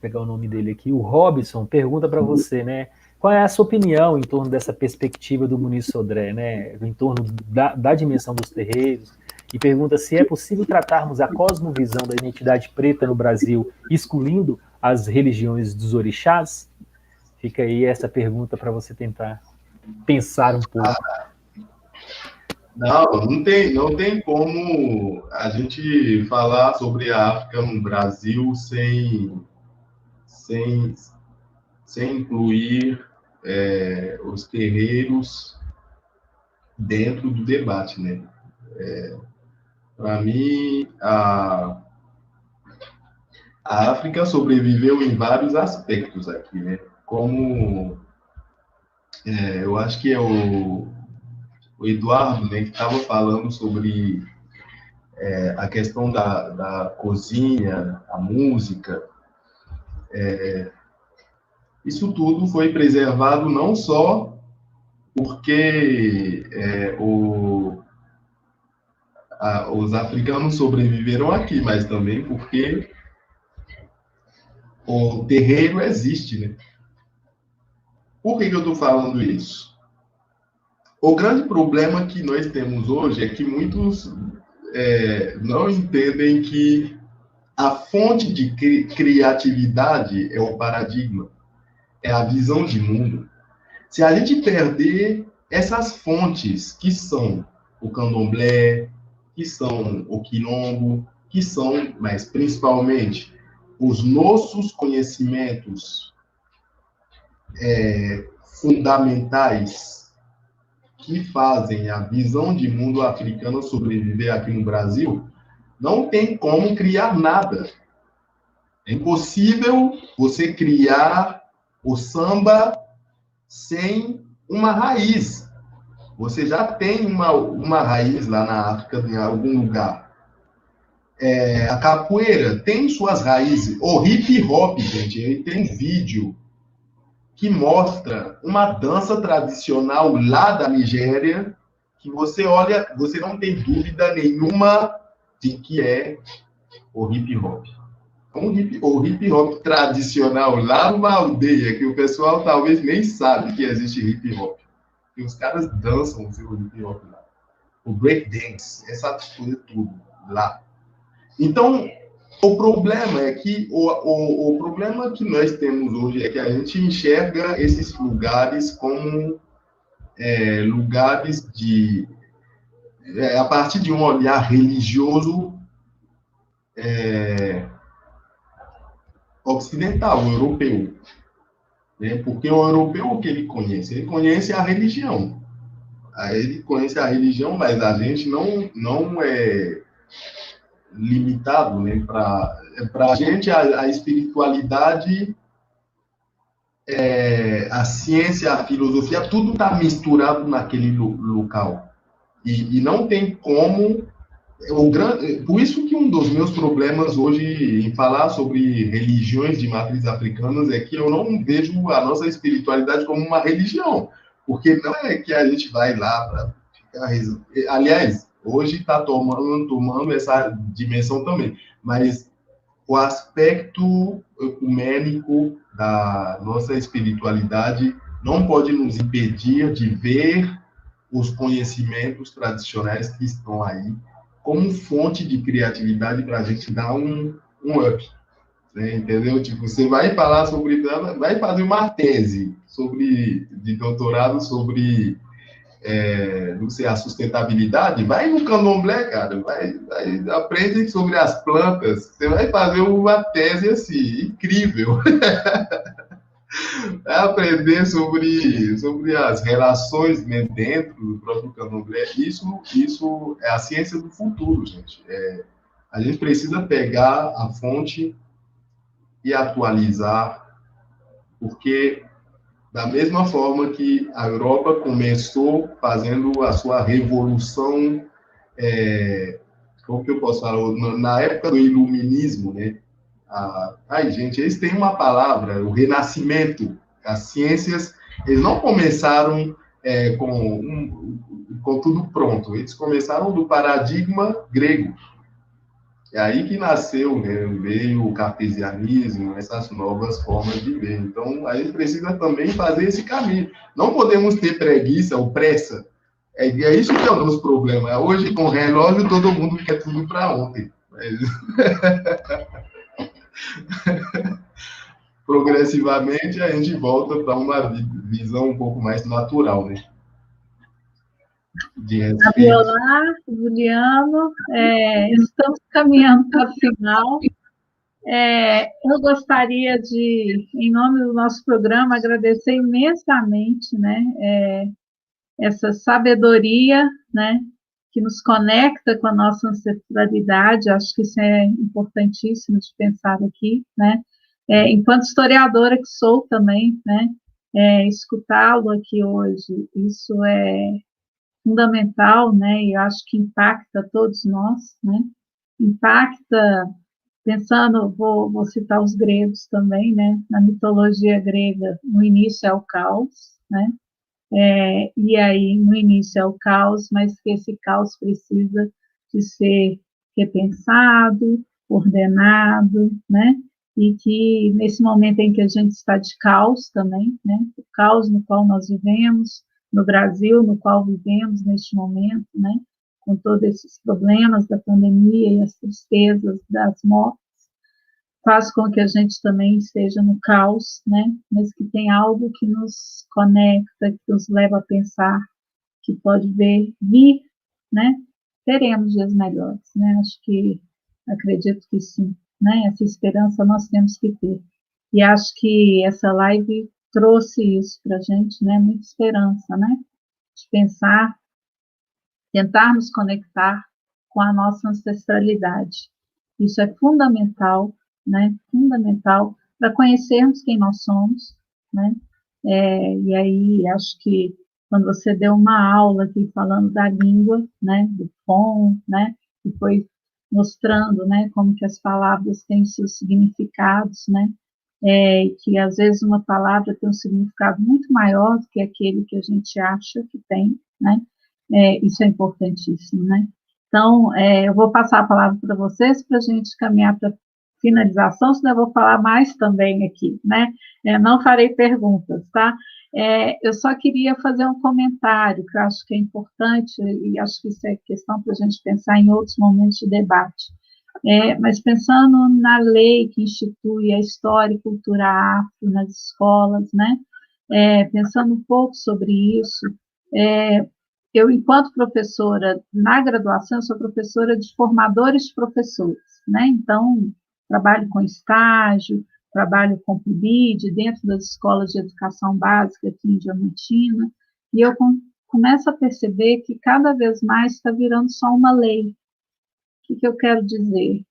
pegar o nome dele aqui, o Robson pergunta para você, né? Qual é a sua opinião em torno dessa perspectiva do Muniz Sodré, né? Em torno da dimensão dos terreiros, e pergunta se é possível tratarmos a cosmovisão da identidade preta no Brasil, excluindo as religiões dos orixás? Fica aí essa pergunta para você tentar pensar um pouco. Não tem como a gente falar sobre a África no Brasil sem incluir os terreiros dentro do debate, né? Para mim, a África sobreviveu em vários aspectos aqui, né? Como eu acho que é o Eduardo, né, que estava falando sobre a questão da cozinha, a música. Isso tudo foi preservado não só porque os africanos sobreviveram aqui, mas também porque o terreiro existe, né? Por que eu estou falando isso? O grande problema que nós temos hoje é que muitos não entendem que a fonte de criatividade é o paradigma, é a visão de mundo. Se a gente perder essas fontes que são o candomblé, que são o quilombo, que são, mas principalmente, os nossos conhecimentos fundamentais que fazem a visão de mundo africana sobreviver aqui no Brasil, não tem como criar nada. É impossível você criar o samba sem uma raiz. Você já tem uma raiz lá na África, em algum lugar. A capoeira tem suas raízes. O hip hop, gente, tem um vídeo que mostra uma dança tradicional lá da Nigéria, que você olha, você não tem dúvida nenhuma de que é o hip hop. O hip hop tradicional lá numa aldeia, que o pessoal talvez nem sabe que existe hip hop. E os caras dançam o seu hip hop lá. O breakdance, essa coisa tudo lá. Então, o problema é que o problema que nós temos hoje é que a gente enxerga esses lugares como lugares de a partir de um olhar religioso ocidental, europeu, né? Porque o europeu, o que ele conhece? Ele conhece a religião. Ele conhece a religião, mas a gente não é limitado, né? Para a gente, a espiritualidade, a ciência, a filosofia, tudo está misturado naquele local. E não tem como... Por isso que um dos meus problemas hoje em falar sobre religiões de matriz africanas é que eu não vejo a nossa espiritualidade como uma religião. Porque não é que a gente vai lá para ficar... Aliás, hoje está tomando essa dimensão também. Mas o aspecto ecumênico da nossa espiritualidade não pode nos impedir de ver os conhecimentos tradicionais que estão aí como fonte de criatividade para a gente dar um up, né? Entendeu? Tipo, você vai falar sobre... Vai fazer uma tese de doutorado sobre... não sei, a sustentabilidade, vai no candomblé, cara, aprende sobre as plantas, você vai fazer uma tese assim, incrível. Vai aprender sobre as relações, né, dentro do próprio candomblé. Isso é a ciência do futuro, gente. A gente precisa pegar a fonte e atualizar, porque da mesma forma que a Europa começou fazendo a sua revolução, como que eu posso falar, na época do iluminismo, né? Gente, eles têm uma palavra, o renascimento. As ciências, eles não começaram com tudo pronto, eles começaram do paradigma grego. É aí que nasceu, né, veio o cartesianismo, essas novas formas de ver. Então, a gente precisa também fazer esse caminho. Não podemos ter preguiça ou pressa. É isso que é o nosso problema. Hoje, com o relógio, todo mundo quer tudo para ontem. Mas... progressivamente, a gente volta para uma visão um pouco mais natural, né? Olá, Juliano, estamos caminhando para o final. Eu gostaria de, em nome do nosso programa, agradecer imensamente, né, essa sabedoria, né, que nos conecta com a nossa ancestralidade. Acho que isso é importantíssimo de pensar aqui, né? Enquanto historiadora que sou também, né? Escutá-lo aqui hoje, isso é fundamental, né? E acho que impacta todos nós, né? Impacta, pensando, vou citar os gregos também, né? Na mitologia grega, no início é o caos, né? E aí, no início é o caos, mas que esse caos precisa de ser repensado, ordenado, né? E que nesse momento em que a gente está de caos também, né? O caos no qual nós vivemos, no Brasil, no qual vivemos neste momento, né? Com todos esses problemas da pandemia e as tristezas das mortes, faz com que a gente também esteja no caos, né? Mas que tem algo que nos conecta, que nos leva a pensar, que pode vir, né? Teremos dias melhores, né? Acredito que sim, né? Essa esperança nós temos que ter. E acho que essa live trouxe isso para a gente, né? Muita esperança, né? De pensar, tentar nos conectar com a nossa ancestralidade. Isso é fundamental, né? Fundamental para conhecermos quem nós somos, né? E aí acho que quando você deu uma aula aqui falando da língua, né? Do som, né? E foi mostrando, né? Como que as palavras têm seus significados, né? Que às vezes uma palavra tem um significado muito maior do que aquele que a gente acha que tem, né? Isso é importantíssimo, né? Então, eu vou passar a palavra para vocês para a gente caminhar para a finalização, senão eu vou falar mais também aqui, né? Não farei perguntas, tá? Eu só queria fazer um comentário, que eu acho que é importante, e acho que isso é questão para a gente pensar em outros momentos de debate. Mas pensando na lei que institui a história e cultura afro nas escolas, né? Pensando um pouco sobre isso, eu, enquanto professora na graduação, sou professora de formadores de professores, né? Então, trabalho com estágio, trabalho com PIBID dentro das escolas de educação básica aqui em Diamantina, e eu começo a perceber que cada vez mais está virando só uma lei. O que eu quero dizer?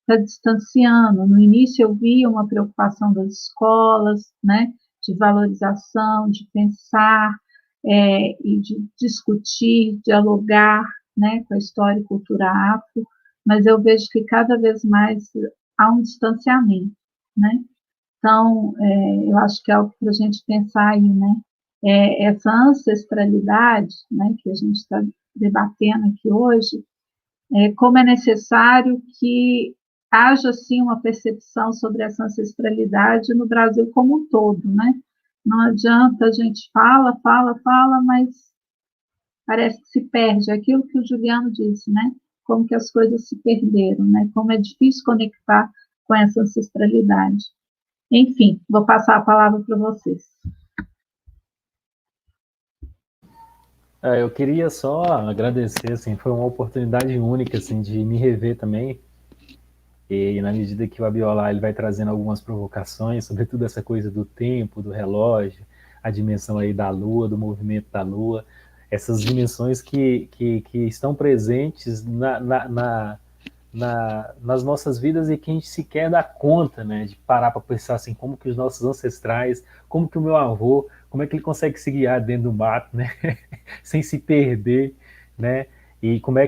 Está distanciando. No início eu via uma preocupação das escolas, né? De valorização, de pensar, e de discutir, dialogar, né, com a história e cultura afro, mas eu vejo que cada vez mais há um distanciamento, né? Então, eu acho que é algo para a gente pensar aí, né? Essa ancestralidade, né, que a gente está debatendo aqui hoje, como é necessário que haja, sim, uma percepção sobre essa ancestralidade no Brasil como um todo, né? Não adianta a gente fala, mas parece que se perde. Aquilo que o Juliano disse, né? Como que as coisas se perderam, né? Como é difícil conectar com essa ancestralidade. Enfim, vou passar a palavra para vocês. Eu queria só agradecer, assim, foi uma oportunidade única, assim, de me rever também. E na medida que o Abiola ele vai trazendo algumas provocações, sobretudo essa coisa do tempo, do relógio, a dimensão aí da Lua, do movimento da Lua, essas dimensões que estão presentes nas nossas vidas e que a gente sequer dá conta, né, de parar para pensar assim, como que os nossos ancestrais, como que o meu avô, como é que ele consegue se guiar dentro do mato, né, sem se perder, né, e como é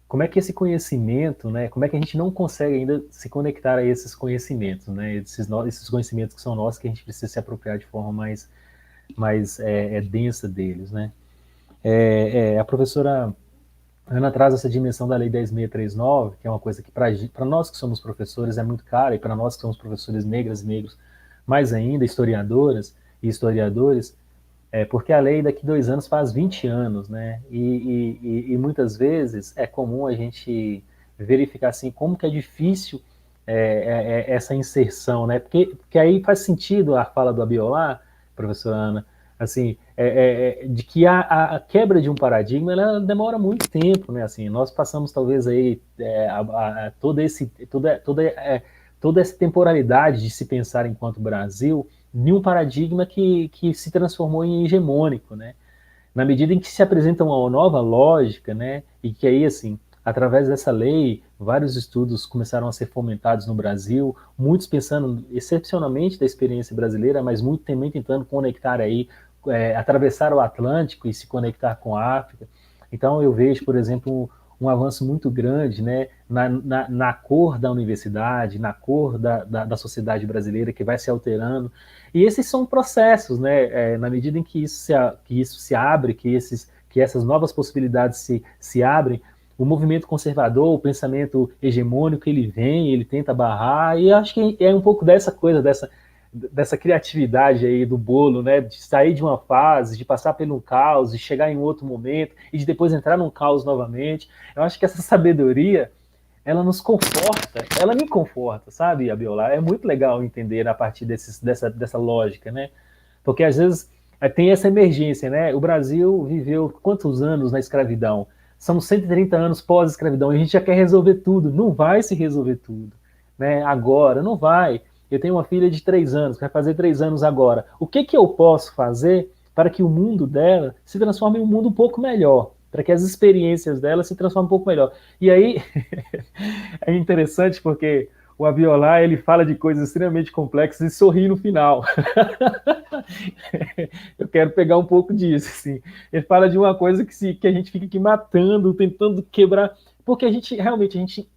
como é que esse conhecimento, né, como é que a gente não consegue ainda se conectar a esses conhecimentos, né, esses conhecimentos que são nossos, que a gente precisa se apropriar de forma mais densa deles, né. A professora Ana traz essa dimensão da Lei 10.639, que é uma coisa que para nós que somos professores é muito cara, e para nós que somos professores negras e negros, mais ainda, historiadoras e historiadores, porque a lei daqui 2 anos faz 20 anos, né? E muitas vezes é comum a gente verificar assim como que é difícil essa inserção, né? Porque aí faz sentido a fala do Abiola, professora Ana, assim, de que a quebra de um paradigma ela demora muito tempo, né? Assim, nós passamos talvez aí toda essa temporalidade de se pensar enquanto Brasil de um paradigma que se transformou em hegemônico, né? Na medida em que se apresenta uma nova lógica, né, e que aí, assim, através dessa lei, vários estudos começaram a ser fomentados no Brasil, muitos pensando excepcionalmente da experiência brasileira, mas muito também tentando conectar aí, atravessar o Atlântico e se conectar com a África. Então eu vejo, por exemplo, um avanço muito grande, né, na cor da universidade, na cor da sociedade brasileira, que vai se alterando. E esses são processos, né, na medida em que isso se abre, que essas novas possibilidades se abrem, o movimento conservador, o pensamento hegemônico, ele vem, ele tenta barrar, e acho que é um pouco dessa coisa, dessa criatividade aí do bolo, né? De sair de uma fase, de passar pelo caos, de chegar em outro momento e de depois entrar num caos novamente. Eu acho que essa sabedoria, ela nos conforta, ela me conforta, sabe, Abiola? É muito legal entender a partir dessa lógica, né? Porque às vezes tem essa emergência, né? O Brasil viveu quantos anos na escravidão? São 130 anos pós-escravidão e a gente já quer resolver tudo. Não vai se resolver tudo, né? Agora, não vai. Eu tenho uma filha de 3 anos, que vai fazer 3 anos agora. O que eu posso fazer para que o mundo dela se transforme em um mundo um pouco melhor? Para que as experiências dela se transformem um pouco melhor. E aí, é interessante porque o Abiola, ele fala de coisas extremamente complexas e sorri no final. Eu quero pegar um pouco disso, assim. Ele fala de uma coisa que a gente fica aqui matando, tentando quebrar, porque a gente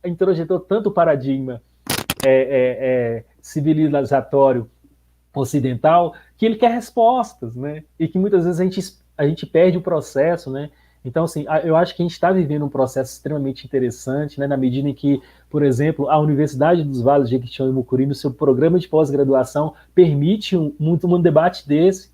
introjetou tanto paradigma civilizatório ocidental que ele quer respostas, né? E que muitas vezes a gente perde o processo, né? Então, assim, eu acho que a gente está vivendo um processo extremamente interessante, né, na medida em que, por exemplo, a Universidade dos Vales de Jequitinhonha e Mucuri, no seu programa de pós-graduação, permite um debate desse,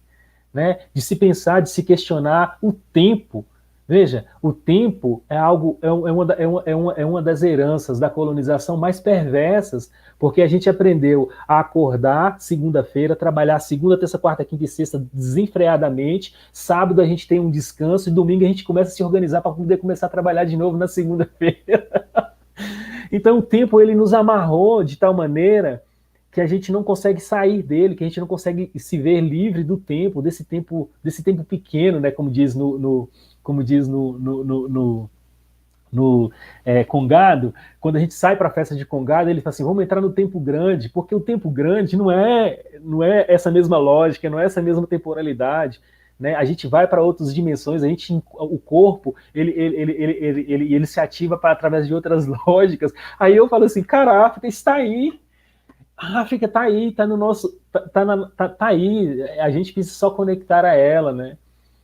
né, de se pensar, de se questionar o tempo. Veja, o tempo é algo, é uma das heranças da colonização mais perversas, porque a gente aprendeu a acordar segunda-feira, trabalhar segunda, terça, quarta, quinta e sexta desenfreadamente, sábado a gente tem um descanso e domingo a gente começa a se organizar para poder começar a trabalhar de novo na segunda-feira. Então o tempo ele nos amarrou de tal maneira que a gente não consegue sair dele, que a gente não consegue se ver livre do tempo, desse tempo pequeno, né? Como diz como diz no Congado, quando a gente sai para a festa de Congado, ele fala assim, vamos entrar no tempo grande, porque o tempo grande não é essa mesma lógica, não é essa mesma temporalidade, né? A gente vai para outras dimensões, o corpo, ele se ativa através de outras lógicas. Aí eu falo assim, cara, a África está aí, a África está aí, está no nosso, tá aí, a gente precisa só conectar a ela, né?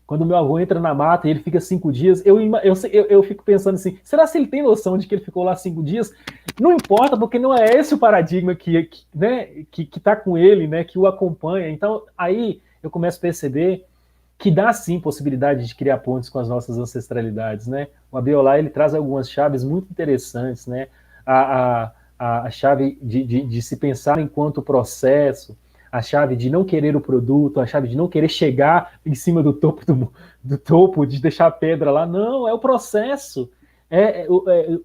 Quando meu avô entra na mata e ele fica 5 dias, eu fico pensando assim, será se ele tem noção de que ele ficou lá 5 dias? Não importa, porque não é esse o paradigma que tá com ele, né, que o acompanha. Então, aí eu começo a perceber que dá sim possibilidade de criar pontes com as nossas ancestralidades, né? O Abiola, ele traz algumas chaves muito interessantes, né? A chave de se pensar enquanto processo, a chave de não querer o produto, a chave de não querer chegar em cima do topo, do topo, de deixar a pedra lá. Não, é o processo.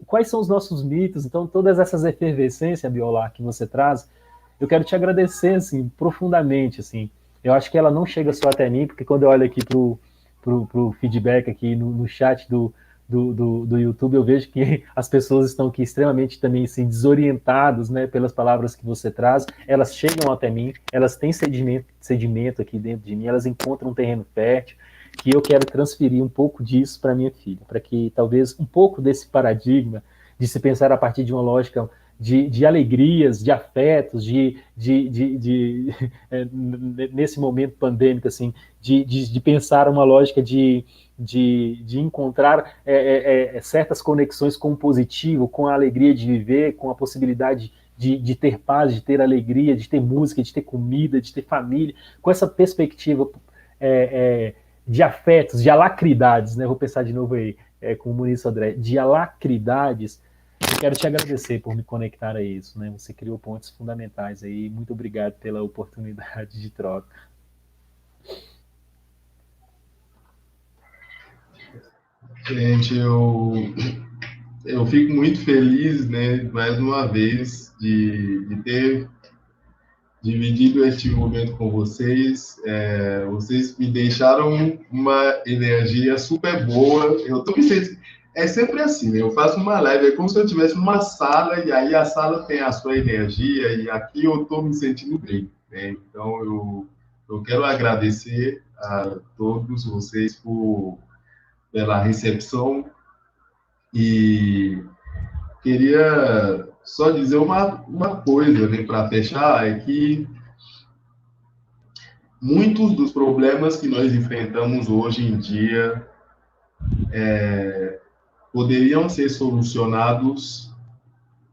Quais são os nossos mitos? Então, todas essas efervescências, Abiola, que você traz, eu quero te agradecer, assim, profundamente, assim. Eu acho que ela não chega só até mim, porque quando eu olho aqui pro feedback aqui no chat do YouTube, eu vejo que as pessoas estão aqui extremamente também assim, desorientadas, né, pelas palavras que você traz. Elas chegam até mim, elas têm sedimento aqui dentro de mim, elas encontram um terreno fértil, que eu quero transferir um pouco disso para minha filha, para que talvez um pouco desse paradigma de se pensar a partir de uma lógica de alegrias, de afetos, nesse momento pandêmico, assim, de pensar uma lógica de encontrar certas conexões com o positivo, com a alegria de viver, com a possibilidade de ter paz, de ter alegria, de ter música, de ter comida, de ter família, com essa perspectiva de afetos, de alacridades, né? Vou pensar de novo aí com o Muniz Sodré, de alacridades. Eu quero te agradecer por me conectar a isso, né? Você criou pontos fundamentais aí. Muito obrigado pela oportunidade de troca. Gente, eu fico muito feliz, né, mais uma vez, de ter dividido este momento com vocês. Vocês me deixaram uma energia super boa. Eu tô me sentindo... É sempre assim, né? Eu faço uma live, é como se eu estivesse numa sala, e aí a sala tem a sua energia, e aqui eu estou me sentindo bem, né? Então, eu quero agradecer a todos vocês pela recepção, e queria só dizer uma coisa, né, para fechar, é que muitos dos problemas que nós enfrentamos hoje em dia poderiam ser solucionados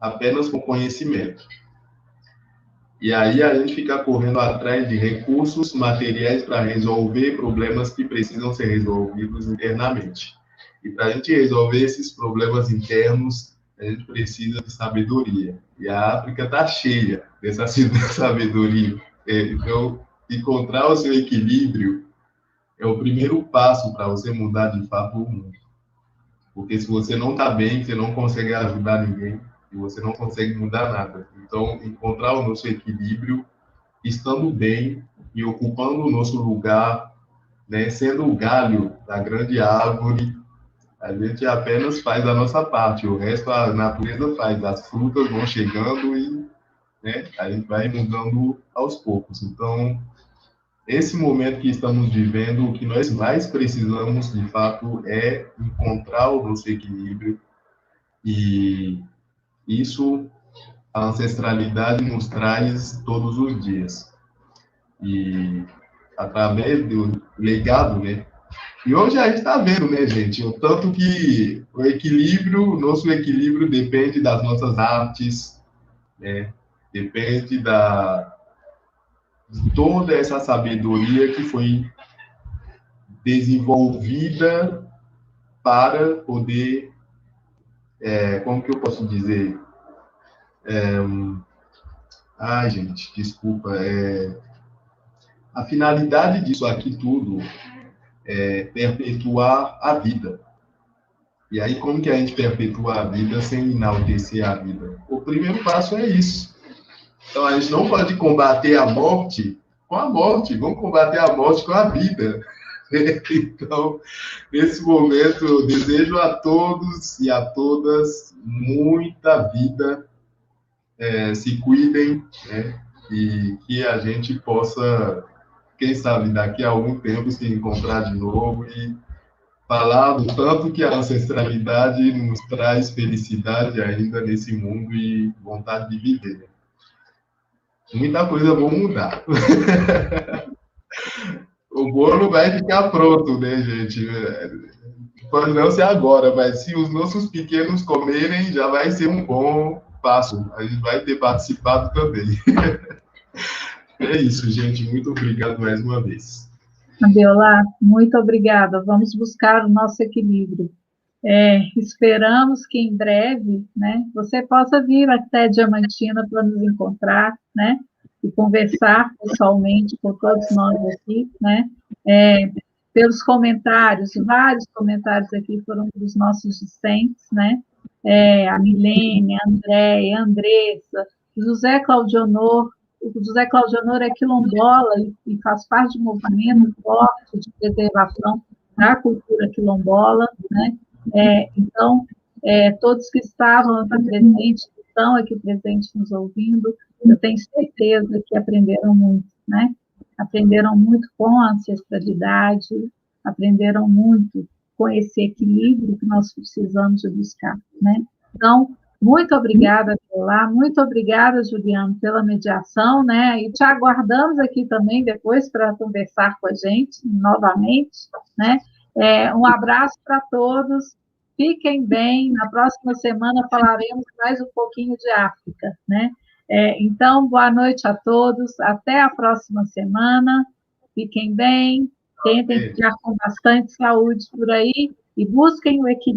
apenas com conhecimento. E aí a gente fica correndo atrás de recursos materiais para resolver problemas que precisam ser resolvidos internamente. E para a gente resolver esses problemas internos, a gente precisa de sabedoria. E a África está cheia dessa sabedoria. Então, encontrar o seu equilíbrio é o primeiro passo para você mudar de fato o mundo. Porque se você não está bem, você não consegue ajudar ninguém e você não consegue mudar nada. Então, encontrar o nosso equilíbrio, estando bem e ocupando o nosso lugar, né, sendo o galho da grande árvore, a gente apenas faz a nossa parte, o resto a natureza faz, as frutas vão chegando e, né, a gente vai mudando aos poucos. Então, esse momento que estamos vivendo, o que nós mais precisamos, de fato, é encontrar o nosso equilíbrio, e isso a ancestralidade nos traz todos os dias. E através do legado, né? E hoje a gente está vendo, né, gente, o tanto que o equilíbrio, o nosso equilíbrio depende das nossas artes, né? Depende de toda essa sabedoria que foi desenvolvida para poder, como que eu posso dizer? Ai, gente, desculpa. A finalidade disso aqui tudo é perpetuar a vida. E aí, como que a gente perpetua a vida sem enaltecer a vida? O primeiro passo é isso. Então, a gente não pode combater a morte com a morte, vamos combater a morte com a vida. Então, nesse momento, eu desejo a todos e a todas muita vida, se cuidem, né? E que a gente possa, quem sabe, daqui a algum tempo se encontrar de novo e falar do tanto que a ancestralidade nos traz felicidade ainda nesse mundo e vontade de viver. Muita coisa vai mudar. O bolo vai ficar pronto, né, gente? Pode não ser agora, mas se os nossos pequenos comerem, já vai ser um bom passo. A gente vai ter participado também. É isso, gente. Muito obrigado mais uma vez. Abiola, muito obrigada. Vamos buscar o nosso equilíbrio. Esperamos que em breve, né, você possa vir até Diamantina para nos encontrar, né, e conversar pessoalmente com todos nós aqui, né, pelos comentários, vários comentários aqui foram dos nossos discentes, né, a Milene, a Andréia, a Andressa, José Claudionor. O José Claudionor é quilombola e faz parte de um movimento forte de preservação da cultura quilombola, né? Então, todos que estavam aqui presentes, que estão aqui presentes nos ouvindo, eu tenho certeza que aprenderam muito, né? Aprenderam muito com a ancestralidade, aprenderam muito com esse equilíbrio que nós precisamos de buscar, né? Então, muito obrigada, Viola, muito obrigada, Juliano, pela mediação, né? E te aguardamos aqui também depois para conversar com a gente novamente, né? Um abraço para todos, fiquem bem, na próxima semana falaremos mais um pouquinho de África, né? Então, boa noite a todos, até a próxima semana, fiquem bem, tentem ficar com bastante saúde por aí e busquem o equilíbrio.